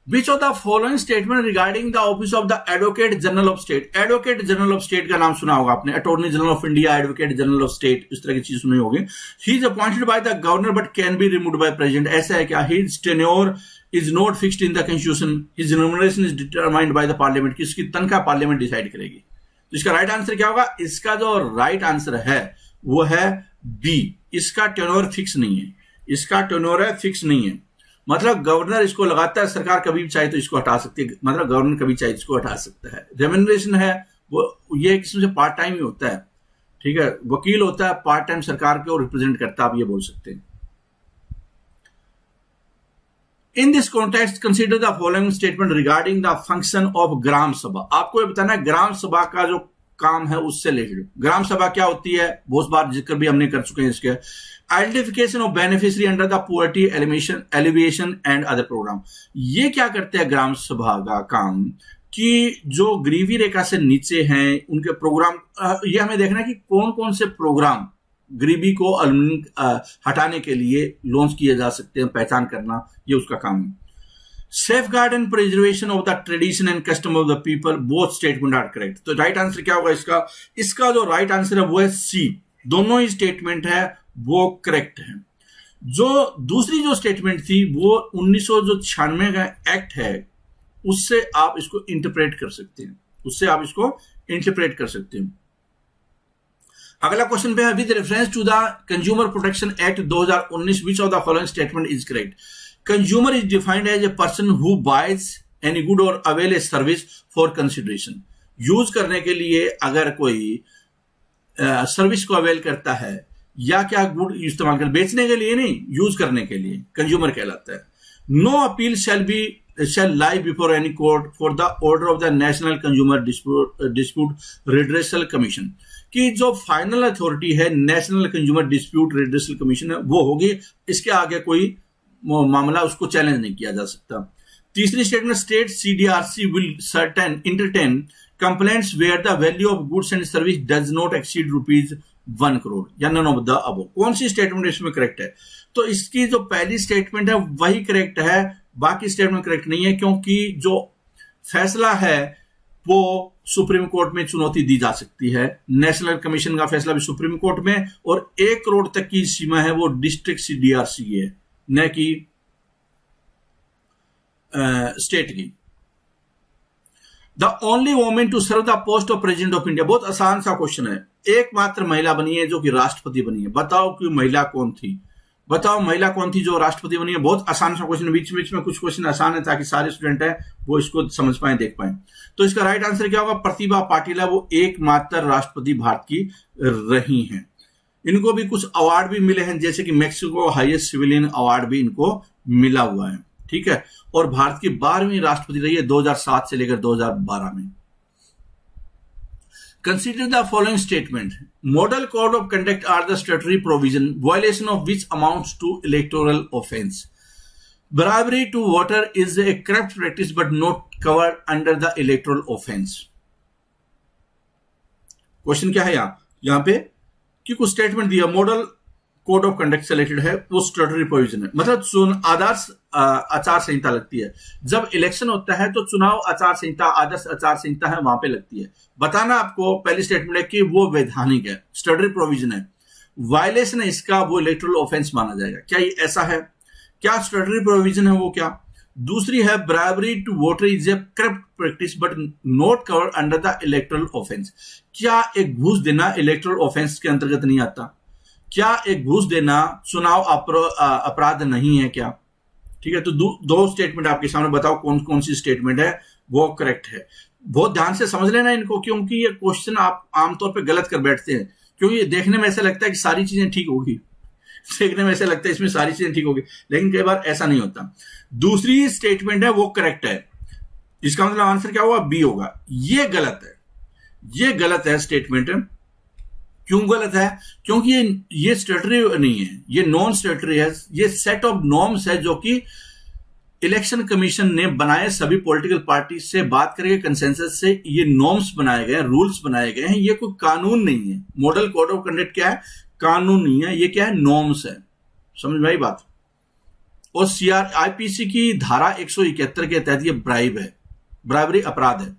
Which of the following statement regarding the office of the Advocate General of State? Advocate General of State का नाम सुना होगा आपने, Attorney General of India, Advocate General of State, इस तरह की चीज सुनी होगी। He is appointed by the governor but can be removed by president. ऐसा है क्या? His tenure is not fixed in the constitution. His remuneration is determined by the parliament. किसकी तनख्वाह पार्लियामेंट डिसाइड करेगी। तो इसका राइट आंसर क्या होगा? इसका जो राइट आंसर है वो है बी। इसका टेन्योर फिक्स नहीं है, इसका टेन्योर है फिक्स नहीं है, मतलब गवर्नर इसको लगाता है, सरकार कभी भी चाहे तो इसको हटा सकती है, मतलब गवर्नर कभी चाहे इसको हटा सकता है। रेम्यूनरेशन है वो ये किस्म से पार्ट टाइम ही होता है। ठीक है, वकील होता है पार्ट टाइम, सरकार को रिप्रेजेंट करता है, आप ये बोल सकते हैं। In this context consider the following statement regarding the function of Gram Sabha. आपको ये बताना है ग्राम सभा का जो काम है उससे रिलेटेड। ग्राम सभा क्या होती है बहुत बार जिक्र भी हमने कर चुके हैं इसके। Identification of beneficiary under the poverty alleviation and other programme. ये क्या करते हैं ग्राम सभा का काम कि जो गरीबी रेखा से नीचे हैं उनके प्रोग्राम, ये हमें देखना है कि कौन कौन से प्रोग्राम गरीबी को हटाने के लिए लॉन्च किए जा सकते हैं, पहचान करना, ये उसका काम है। Safeguard and preservation of the tradition and custom of the people, both statement are correct. तो राइट आंसर क्या होगा इसका? इसका जो राइट आंसर है वो है सी, दोनों ही स्टेटमेंट है वो करेक्ट है। जो दूसरी जो स्टेटमेंट थी वो 1996 का एक्ट है, उससे आप इसको इंटरप्रेट कर सकते हैं, उससे आप इसको इंटरप्रेट कर सकते हैं। अगला क्वेश्चन पे है with reference to the consumer protection act 2019 which of the following statement is correct? Consumer is defined as a person who buys any good और avail a service for consideration. Use करने के लिए अगर कोई service को avail करता है या क्या गुड इस्तेमाल कर, बेचने के लिए नहीं, यूज करने के लिए कंज्यूमर कहलाता है। No appeal shall lie before any court for the order of the National Consumer Dispute Redressal Commission, कि जो फाइनल अथॉरिटी है national consumer dispute redressal commission है वो होगी, इसके आगे कोई मामला उसको चैलेंज नहीं किया जा सकता। तीसरी statement, state CDRC will certain entertain complaints where the value of goods and service does not exceed ₹1 crore या नन ऑफ द अबव। कौन सी स्टेटमेंट इसमें करेक्ट है? तो इसकी जो पहली स्टेटमेंट है वही करेक्ट है, बाकी स्टेटमेंट करेक्ट नहीं है, क्योंकि जो फैसला है वो सुप्रीम कोर्ट में चुनौती दी जा सकती है। नेशनल कमीशन का फैसला भी सुप्रीम कोर्ट में, और 1 करोड़ तक की सीमा है वो डिस्ट्रिक्ट CDRC की है, न कि स्टेट की। The only women to serve the post of president of India, बहुत आसान सा क्वेश्चन है, एकमात्र महिला बनी है जो कि राष्ट्रपति बनी है। बताओ कि महिला कौन थी? बताओ महिला कौन थी जो राष्ट्रपति बनी है? बहुत आसान सा क्वेश्चन, बीच बीच में कुछ क्वेश्चन आसान है ताकि सारे स्टूडेंट है वो इसको समझ पाए, देख पाए। तो इसका राइट आंसर क्या होगा? प्रतिभा पाटिल है, वो एकमात्र राष्ट्रपति भारत की रही हैं। इनको भी कुछ अवार्ड भी मिले हैं, जैसे कि मैक्सिको हाईएस्ट सिविलियन अवार्ड भी इनको मिला हुआ है, ठीक है। और भारत की 12वीं राष्ट्रपति रही है 2007 से लेकर 2012 में। Consider the following statement. Model code of conduct are the statutory provision, violation of which amounts to electoral offence. Bribery to voter is a corrupt practice but not covered under the electoral offence. Question क्या है यहाँ पे कि कुछ statement दिया, model code of conduct selected है, वो statutory provision है, मतलब आदर्श आचार संहिता लगती है। जब इलेक्शन होता है तो चुनाव आचार संहिता, आदर्श आचार संहिता है, वहां पे लगती है। बताना आपको पहली स्टेटमेंट है कि वो वैधानिक है, स्टैट्यूटरी प्रोविजन है। वायलेशन है इसका, वो इलेक्टोरल ऑफेंस माना जाएगा। क्या ये ऐसा है? क्या स्टैट्यूटरी प्रोविजन है वो? क्या दूसरी है, bribery to voter is a corrupt practice but not covered under the electoral offence. क्या एक घूस देना इलेक्टोरल ऑफेंस के अंतर्गत नहीं आता? क्या एक घूस देना चुनाव अपराध नहीं है क्या? ठीक है, तो दो स्टेटमेंट आपके सामने, बताओ कौन कौन सी स्टेटमेंट है वो करेक्ट है। बहुत ध्यान से समझ लेना इनको, क्योंकि ये क्वेश्चन आप आमतौर पे गलत कर बैठते हैं, क्योंकि ये देखने में ऐसा लगता है कि सारी चीजें ठीक होगी, देखने में ऐसा लगता है इसमें सारी चीजें ठीक होगी, लेकिन कई बार ऐसा नहीं होता। दूसरी स्टेटमेंट है वो करेक्ट है, इसका मतलब आंसर क्या होगा? बी होगा। ये गलत है, ये गलत है स्टेटमेंट। क्यों गलत है? क्योंकि ये स्टैट्यूटरी नहीं है, ये नॉन स्टैट्यूटरी है। ये सेट ऑफ नॉर्म्स है जो कि इलेक्शन कमीशन ने बनाए, सभी पॉलिटिकल पार्टी से बात करके कंसेंसस से ये नॉर्म्स बनाए गए हैं, रूल्स बनाए गए हैं। ये कोई कानून नहीं है। मॉडल कोड ऑफ कंडक्ट क्या है? कानून नहीं है, ये क्या है? नॉर्म्स है। समझ में आई बात? और IPC की धारा 171 के तहत ये ब्राइब है, ब्राइबरी अपराध है।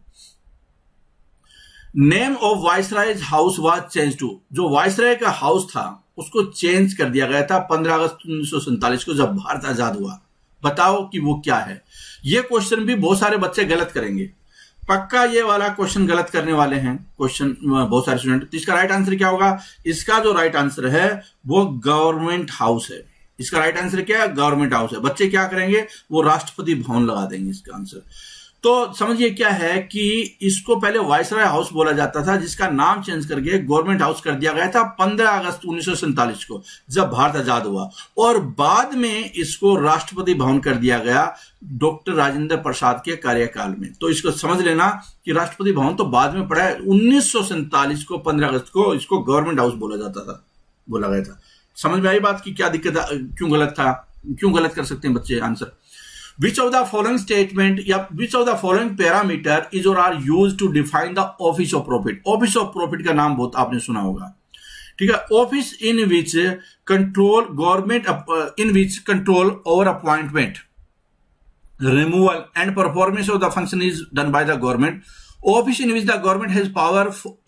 Name of viceroy's house was change to, जो वाइसराय का हाउस था उसको चेंज कर दिया गया था 15 अगस्त 1947 को, जब भारत आजाद हुआ। बताओ कि वो क्या है? ये क्वेश्चन भी बहुत सारे बच्चे गलत करेंगे, पक्का ये वाला क्वेश्चन गलत करने वाले हैं क्वेश्चन बहुत सारे स्टूडेंट। तो इसका राइट आंसर क्या होगा? इसका जो राइट आंसर है वो गवर्नमेंट हाउस है। इसका राइट आंसर क्या है? गवर्नमेंट हाउस है। बच्चे क्या करेंगे? वो राष्ट्रपति भवन लगा देंगे इसका आंसर। तो समझिए क्या है कि इसको पहले वाइसराय हाउस बोला जाता था, जिसका नाम चेंज करके गवर्नमेंट हाउस कर दिया गया था 15 अगस्त 1947 को, जब भारत आजाद हुआ। और बाद में इसको राष्ट्रपति भवन कर दिया गया डॉक्टर राजेंद्र प्रसाद के कार्यकाल में। तो इसको समझ लेना कि राष्ट्रपति भवन तो बाद में पड़ा है, 1947 को 15 अगस्त को इसको गवर्नमेंट हाउस बोला गया था। समझ में आई बात की क्या दिक्कत, क्यों गलत था, क्यों गलत कर सकते हैं बच्चे answer? Which of the following statement या which of the following parameter is or are used to define the office of profit? Office of profit का नाम बहुत आपने सुना होगा, ठीक है। Office in which control government in which control over appointment, removal and performance of the function is done by the government. Office in which the government has power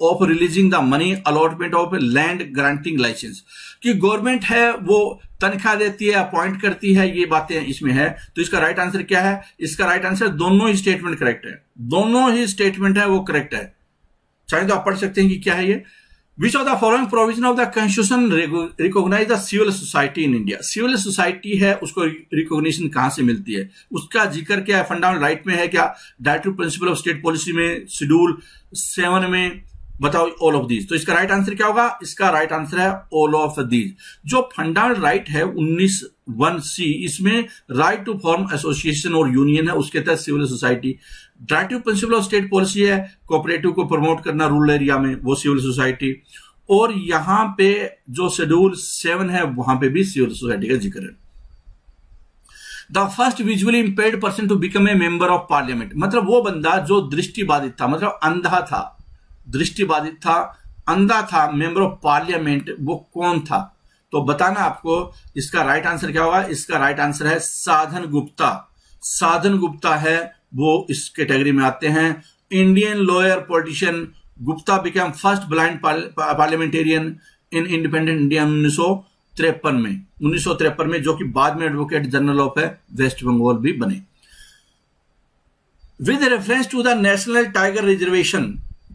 of releasing the money, allotment of land, granting license. कि government है वो तनख्वाह देती है, appoint करती है, ये बातें इसमें है। तो इसका राइट आंसर क्या है? इसका राइट आंसर दोनों ही स्टेटमेंट करेक्ट है, दोनों ही स्टेटमेंट है वो करेक्ट है। चाहे तो आप पढ़ सकते हैं कि क्या है ये। Which of the following provision of the Constitution recognize the civil society in India? Civil society है, उसको रिकॉग्निशन कहां से मिलती है? उसका जिक्र क्या है? फंडामेंटल राइट में है क्या? Directive principle of state policy में, शेड्यूल 7 में? बताओ ऑल ऑफ दीज। तो इसका राइट आंसर क्या होगा? इसका राइट आंसर है ऑल ऑफ दीज। जो फंडामेंटल राइट है 19(1)(c), इसमें राइट टू फॉर्म एसोसिएशन और यूनियन है, उसके तहत civil society. Directive principle of state policy है, कोऑपरेटिव को प्रमोट करना रूरल एरिया में, वो सिविल सोसाइटी। और यहां पे जो शेड्यूल 7 है वहां पे भी सिविल सोसाइटी का जिक्र है। The first visually impaired person to become a member of parliament, मतलब वो बंदा जो दृष्टिबाधित था, मतलब अंधा था, दृष्टिबाधित था, अंधा था, मेंबर ऑफ पार्लियामेंट, वो कौन था? तो बताना आपको इसका राइट आंसर क्या होगा। इसका राइट आंसर है साधन गुप्ता। साधन गुप्ता है वो इस कैटेगरी में आते हैं। Indian lawyer politician Gupta become first blind parliamentarian in independent India 1953 में, जो कि बाद में advocate general of West Bengal भी बने। With reference to the national tiger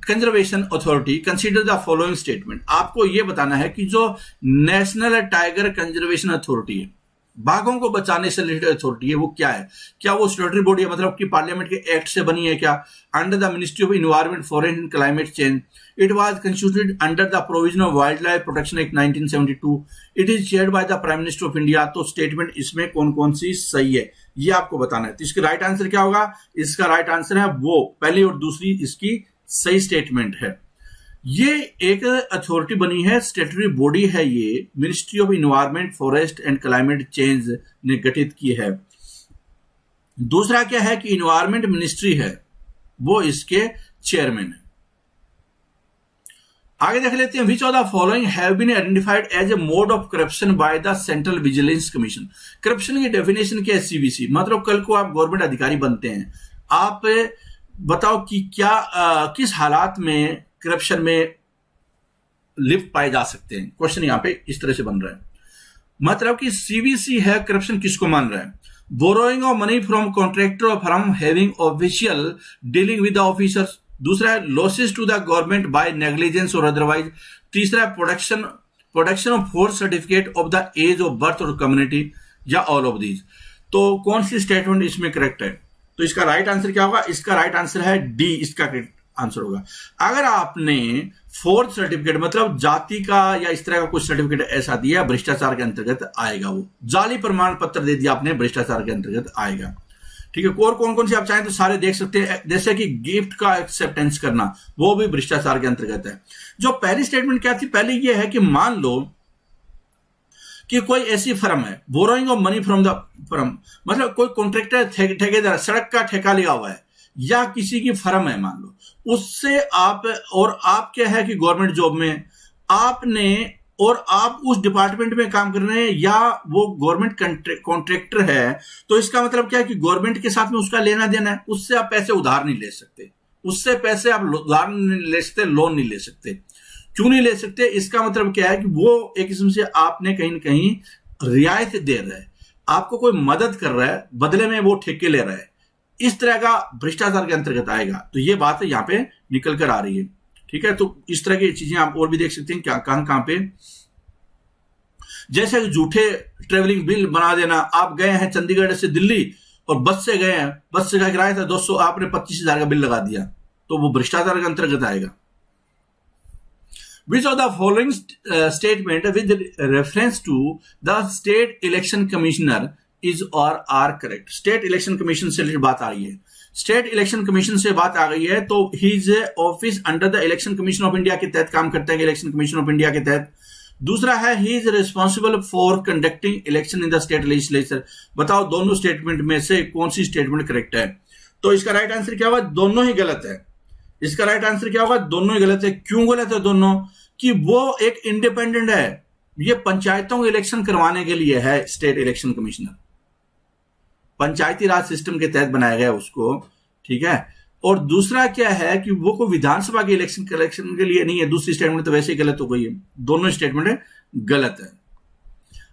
conservation authority consider the following statement. आपको यह बताना है कि जो नेशनल टाइगर कंजर्वेशन अथॉरिटी है, बाघों को बचाने से रिलेटेड अथॉरिटी है, वो क्या है? क्या वो स्टेटरी बॉडी है, मतलब कि पार्लियामेंट के एक्ट से बनी है क्या? Under the ministry of environment, forest and climate change. It was constituted under the provision of wild life protection act 1972। It is chaired by the prime minister of India. तो statement इसमें कौन कौन सी सही है ये आपको बताना है। तो इसका राइट आंसर क्या होगा? इसका राइट आंसर है वो पहली और दूसरी इसकी सही स्टेटमेंट है। ये एक अथॉरिटी बनी है, स्टेटरी बॉडी है, ये ministry of environment, forest and climate change ने गठित की है। दूसरा क्या है कि एनवायरमेंट मिनिस्ट्री है, वो इसके चेयरमैन है। आगे देख लेते हैं। Which of the following have been identified as a mode of corruption by the central vigilance commission. Corruption की डेफिनेशन क्या है? सीवीसी, मतलब कल को आप गवर्नमेंट अधिकारी बनते हैं, आप बताओ कि क्या किस हालात में करप्शन में लिप्त पाए जा सकते हैं। क्वेश्चन यहां पे इस तरह से बन रहा है, मतलब कि सीवीसी है, करप्शन किसको मान रहा है? Borrowing of money from contractor और firm having official dealing with the officers. दूसरा है losses to the government by negligence और अदरवाइज। तीसरा है production of force certificate of the age of birth और कम्युनिटी, या ऑल ऑफ दीज। तो कौन सी स्टेटमेंट इसमें करेक्ट है? तो इसका राइट आंसर क्या होगा? इसका राइट आंसर है डी, इसका आंसर होगा। अगर आपने फोर्थ सर्टिफिकेट, मतलब जाति का या इस तरह का कुछ सर्टिफिकेट ऐसा दिया, भ्रष्टाचार के अंतर्गत आएगा। वो जाली प्रमाण पत्र दे दिया आपने, भ्रष्टाचार के अंतर्गत आएगा। ठीक है। और कौन कौन से आप चाहें तो सारे देख सकते हैं, जैसे कि गिफ्ट का एक्सेप्टेंस करना, वो भी भ्रष्टाचार के अंतर्गत है। जो पहली स्टेटमेंट क्या थी? पहली ये है कि मान लो कि कोई ऐसी फर्म है, borrowing of money from the firm, मतलब कोई कॉन्ट्रैक्टर, ठेकेदार, सड़क का ठेका लिया हुआ है, या किसी की फर्म है मान लो, उससे आप, और आप क्या है कि गवर्नमेंट जॉब में आपने, और आप उस डिपार्टमेंट में काम कर रहे हैं, या वो गवर्नमेंट कॉन्ट्रैक्टर है, तो इसका मतलब क्या है कि गवर्नमेंट के साथ में उसका लेना देना है। उससे आप पैसे उधार नहीं ले सकते, उससे पैसे आप उधार नहीं ले सकते, लोन नहीं ले सकते। क्यों नहीं ले सकते? इसका मतलब क्या है कि वो एक किस्म से आपने कहीं ना कहीं रियायत दे रहा है, आपको कोई मदद कर रहा है, बदले में वो ठेके ले रहा है। इस तरह का भ्रष्टाचार के अंतर्गत आएगा। तो ये बात यहां पे निकल कर आ रही है। ठीक है। तो इस तरह की चीजें आप और भी देख सकते हैं, क्या कहां पे, जैसे झूठे ट्रेवलिंग बिल बना देना। आप गए हैं चंडीगढ़ से दिल्ली और बस से गए हैं, बस से का किराया था 200, आपने 25,000 का बिल लगा दिया, तो वो भ्रष्टाचार के अंतर्गत आएगा। Which of the following statement with reference to the state election commissioner is or are correct? State election commission से रिलेटेड बात आ रही है, स्टेट इलेक्शन कमीशन से बात आ गई है, तो his office under the election commission of India के तहत काम करते हैं, इलेक्शन कमीशन ऑफ इंडिया के तहत। दूसरा है he is responsible for conducting election in the state legislature. बताओ दोनों स्टेटमेंट में से कौन सी स्टेटमेंट करेक्ट है? तो इसका राइट आंसर क्या होगा? दोनों ही गलत है। इसका राइट आंसर क्या होगा? दोनों ही गलत है। क्यों गलत है दोनों? कि वो एक इंडिपेंडेंट है, ये पंचायतों के इलेक्शन करवाने के लिए है स्टेट इलेक्शन कमिश्नर, पंचायती राज सिस्टम के तहत बनाया गया उसको। ठीक है। और दूसरा क्या है कि वो कोई विधानसभा के इलेक्शन कलेक्शन के लिए नहीं है। दूसरी स्टेटमेंट तो वैसे ही गलत हो गई है, दोनों स्टेटमेंट गलत है।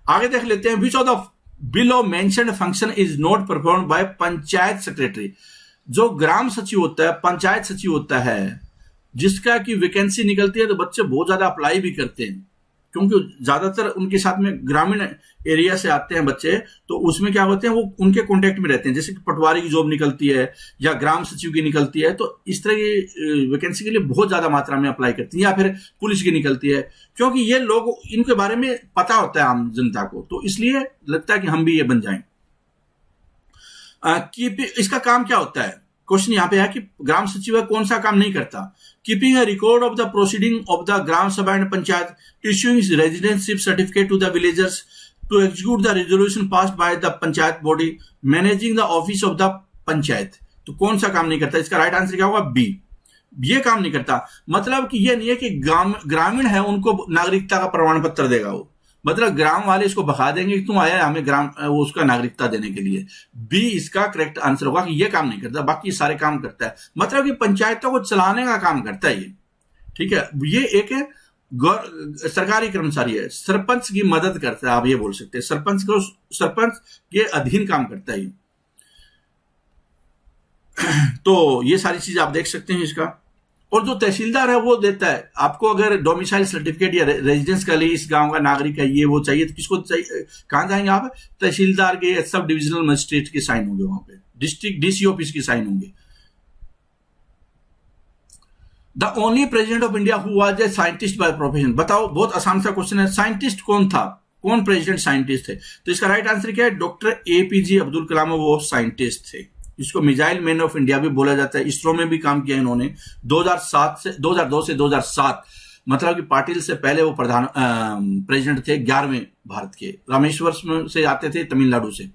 आगे देख लेते हैं। Which of the below mentioned function is not performed by panchayat secretary. जो ग्राम सचिव होता है, पंचायत सचिव होता है, जिसका की वैकेंसी निकलती है तो बच्चे बहुत ज्यादा अप्लाई भी करते हैं, क्योंकि ज्यादातर उनके साथ में ग्रामीण एरिया से आते हैं बच्चे, तो उसमें क्या होते हैं वो उनके कांटेक्ट में रहते हैं। जैसे कि पटवारी की जॉब निकलती है या ग्राम सचिव की निकलती है, तो इस तरह की वैकेंसी के लिए बहुत ज्यादा मात्रा में अप्लाई करती है, या फिर पुलिस की निकलती है, क्योंकि ये लोग, इनके बारे में पता होता है आम जनता को, तो इसलिए लगता है कि हम भी ये बन जाएं। इसका काम क्या होता है? क्वेश्चन यहां पे है कि ग्राम सचिव कौन सा काम नहीं करता? Keeping a record of the proceeding of the gram sabha and panchayat, issuing residentship certificate to the villagers, to execute the resolution passed by the panchayat body managing the office of the panchayat. तो कौन सा काम नहीं करता? इसका राइट आंसर क्या होगा? बी, ये काम नहीं करता। मतलब कि ये नहीं है कि ग्रामीण है उनको नागरिकता का प्रमाण पत्र देगा वो, मतलब ग्राम वाले इसको बता देंगे कि तुम आया हमें ग्राम वो उसका नागरिकता देने के लिए। बी इसका करेक्ट आंसर होगा कि ये काम नहीं करता, बाकी सारे काम करता है। मतलब कि पंचायतों को चलाने का काम करता है ये, ठीक है। ये एक है सरकारी कर्मचारी है, सरपंच की मदद करता है, आप ये बोल सकते हैं सरपंच के अधीन काम करता है। तो ये सारी चीज आप देख सकते हैं इसका। और जो तहसीलदार है वो देता है आपको, अगर डोमिसाइल सर्टिफिकेट या रेजिडेंस के लिए इस गांव का नागरिक है ये वो चाहिए तो किसको चाहिए? कहां जाएंगे आप? तहसीलदार के, सब डिविजनल मजिस्ट्रेट के साइन होंगे वहां पे, डिस्ट्रिक्ट डीसी ऑफिस के साइन होंगे। The only president of India who was a scientist by profession. बताओ, बहुत आसान सा क्वेश्चन है, साइंटिस्ट कौन था, कौन प्रेसिडेंट साइंटिस्ट थे? तो इसका राइट आंसर क्या है? डॉक्टर एपीजे अब्दुल कलाम, वो साइंटिस्ट थे। इसको मिसाइल मैन ऑफ इंडिया भी बोला जाता है। इसरो में भी काम किया इन्होंने 2002 से 2007, मतलब कि पाटिल से पहले वो प्रेसिडेंट थे 11वें भारत के, रामेश्वर से आते थे, तमिलनाडु से।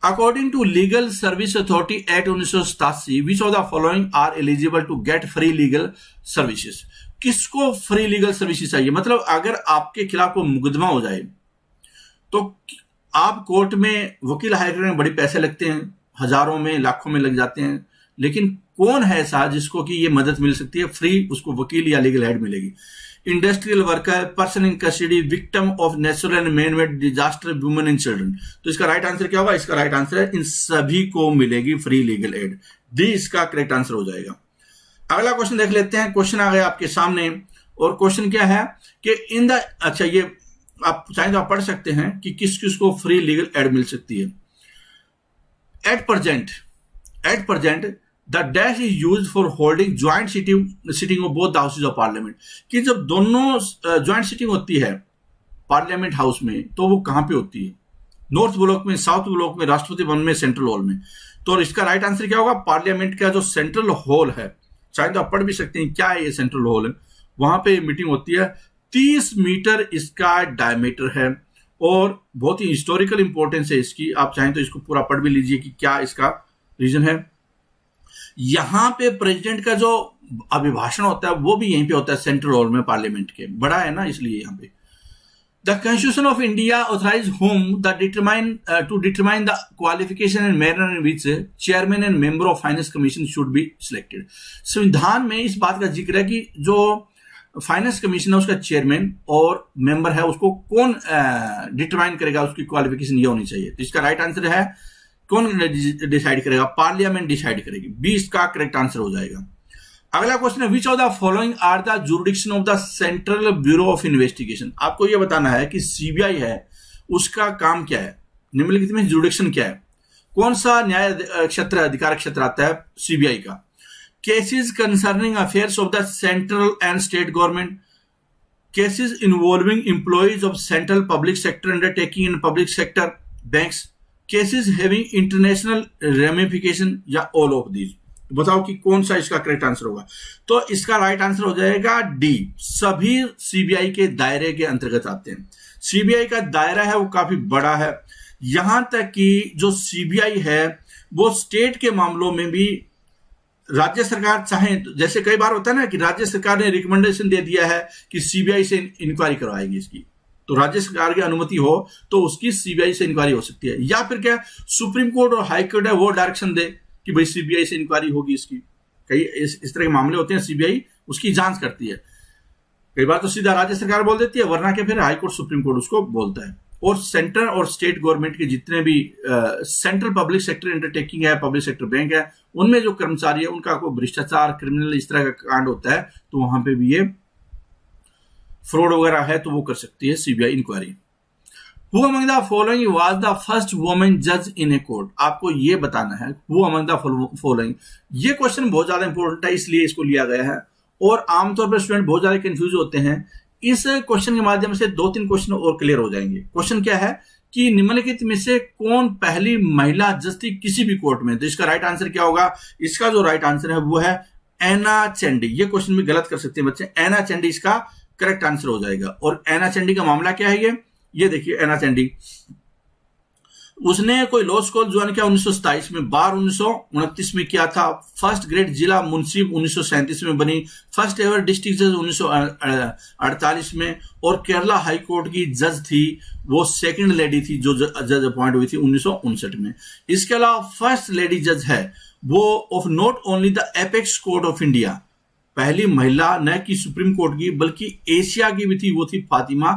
According to legal service authority act 1987, which of the following are eligible to get free legal services. किसको फ्री लीगल सर्विसेज चाहिए? मतलब अगर आपके खिलाफ कोई मुकदमा हो जाए तो आप कोर्ट में वकील हायर करने में बड़े पैसे लगते हैं, हजारों में लाखों में लग जाते हैं, लेकिन कौन है ऐसा जिसको कि ये मदद मिल सकती है फ्री? उसको वकील या लीगल हेड मिलेगी। Industrial worker, person in custody, victim of natural and man made disaster, women and children. तो इसका राइट आंसर क्या होगा? इसका राइट आंसर है इन सभी को मिलेगी फ्री लीगल एड। डी इसका करेक्ट आंसर हो जाएगा। अगला क्वेश्चन देख लेते हैं। क्वेश्चन आ गया आपके सामने, और क्वेश्चन क्या है कि इन द, अच्छा ये आप चाहें तो आप पढ़ सकते हैं कि किस किस को फ्री लीगल एड मिल सकती है। At present, the dash is used for holding joint sitting of both the houses of parliament। कि जब दोनों ज्वाइंट सिटिंग होती है पार्लियामेंट हाउस में तो वो कहां पे होती है? नॉर्थ ब्लॉक में, साउथ ब्लॉक में, राष्ट्रपति भवन में, सेंट्रल हॉल में। तो इसका राइट आंसर क्या होगा? पार्लियामेंट का जो सेंट्रल हॉल है, शायद आप पढ़ भी सकते हैं क्या है ये सेंट्रल हॉल है, वहां पे मीटिंग होती है। 30 मीटर इसका डायमीटर है और बहुत ही हिस्टोरिकल इंपॉर्टेंस है इसकी। आप चाहें तो इसको पूरा पढ़ भी लीजिए कि क्या इसका रीजन है। यहां पे प्रेसिडेंट का जो अभिभाषण होता है वो भी यहीं पे होता है, सेंट्रल हॉल में पार्लियामेंट के, बड़ा है ना इसलिए यहां पे। The constitution of India authorise whom the determine the qualification and manner in which chairman and member of finance commission should be selected. संविधान में इस बात का जिक्र है कि जो फाइनेंस कमीशन है उसका चेयरमैन और मेंबर है उसको कौन डिटरमाइन करेगा, उसकी क्वालिफिकेशन ये होनी चाहिए। तो इसका राइट आंसर है कौन डिसाइड करेगा? पार्लियामेंट डिसाइड करेगी। बी इसका करेक्ट आंसर हो जाएगा। अगला क्वेश्चन है, which of the following are the jurisdiction of the central bureau of investigation. आपको यह बताना है कि सीबीआई है उसका काम क्या है, निम्नलिखित में जुरिडिक्शन क्या है, कौन सा न्याय क्षेत्र, अधिकार क्षेत्र आता है सीबीआई का? Cases concerning affairs of the central and state government, cases involving employees of central public sector undertaking and public sector banks, cases having international ramification, या all of these। बताओ कि कौन सा इसका करेक्ट आंसर होगा? तो इसका राइट आंसर हो जाएगा डी, सभी सीबीआई के दायरे के अंतर्गत आते हैं। सीबीआई का दायरा है वो काफी बड़ा है, यहां तक कि जो सीबीआई है वो स्टेट के मामलों में भी राज्य सरकार चाहे, जैसे कई बार होता है ना कि राज्य सरकार ने रिकमेंडेशन दे दिया है कि सीबीआई से इंक्वायरी करवाएगी इसकी, तो राज्य सरकार की अनुमति हो तो उसकी सीबीआई से इंक्वायरी हो सकती है। या फिर क्या सुप्रीम कोर्ट और हाई कोर्ट है वो डायरेक्शन दे कि भाई सीबीआई से इंक्वायरी होगी इसकी। कई इस तरह के मामले होते हैं, सीबीआई उसकी जांच करती है। कई बार तो सीधा राज्य सरकार बोल देती है, वरना के फिर हाई कोर्ट सुप्रीम कोर्ट उसको बोलता है। और सेंट्रल और स्टेट गवर्नमेंट के जितने भी सेंट्रल पब्लिक सेक्टर अंडरटेकिंग है, पब्लिक सेक्टर बैंक है, उनमें जो कर्मचारी है उनका कोई भ्रष्टाचार, क्रिमिनल इस तरह का कांड होता है तो वहां पे भी ये फ्रॉड वगैरह है तो वो कर सकती है CBI inquiry. Who among the following was the first woman judge in a court? आपको ये बताना है who among the following। ये क्वेश्चन बहुत ज्यादा इंपॉर्टेंट है इसलिए इसको लिया गया है, और आमतौर पर स्टूडेंट बहुत ज्यादा कंफ्यूज होते हैं। इस क्वेश्चन के माध्यम से 2-3 क्वेश्चन और क्लियर हो जाएंगे। क्वेश्चन क्या है कि निम्नलिखित में से कौन पहली महिला जज थी किसी भी कोर्ट में? तो इसका राइट आंसर क्या होगा? इसका जो राइट आंसर है वो है एना चंडी। ये क्वेश्चन भी गलत कर सकते हैं बच्चे, एना चंडी इसका करेक्ट आंसर हो जाएगा। और एना चंडी का मामला क्या है? ये ये देखिए एना चंडी, उसने कोई लॉ स्कूल ज्वाइन किया 1927 में, बार 1929 में किया था, फर्स्ट ग्रेड जिला मुंसिफ 1937 में बनी, फर्स्ट एवर डिस्ट्रिक्ट जज 1948 में, और केरला हाई कोर्ट की जज थी, वो सेकंड लेडी थी जो जज अपॉइंट हुई थी 1959 में। इसके अलावा फर्स्ट लेडी जज है वो of not only the apex court of India, पहली महिला न कि सुप्रीम कोर्ट की बल्कि एशिया की भी थी, वो थी फातिमा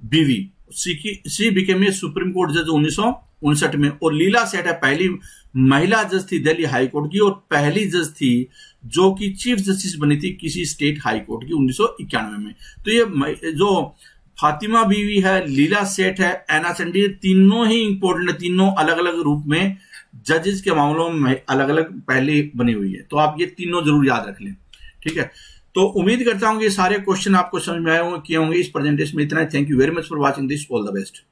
बीवी। She became a supreme court जज 1959 में। और लीला सेठ है, पहली महिला जज थी दिल्ली हाई कोर्ट की, और पहली जज थी जो कि चीफ जस्टिस बनी थी किसी स्टेट हाई कोर्ट की 1991 में। तो ये जो फातिमा बीवी है, लीला सेठ है, एना चंडी, तीनों ही इंपॉर्टेंट है, तीनों अलग अलग रूप में जजेस के मामलों में अलग अलग पहले बनी हुई है। तो आप ये तीनों जरूर याद रख लें, ठीक है। तो उम्मीद करता हूं कि ये सारे क्वेश्चन आपको समझ में आए होंगे, किए होंगे। इस प्रेजेंटेशन में इतना ही। Thank you very much for watching this. All the best.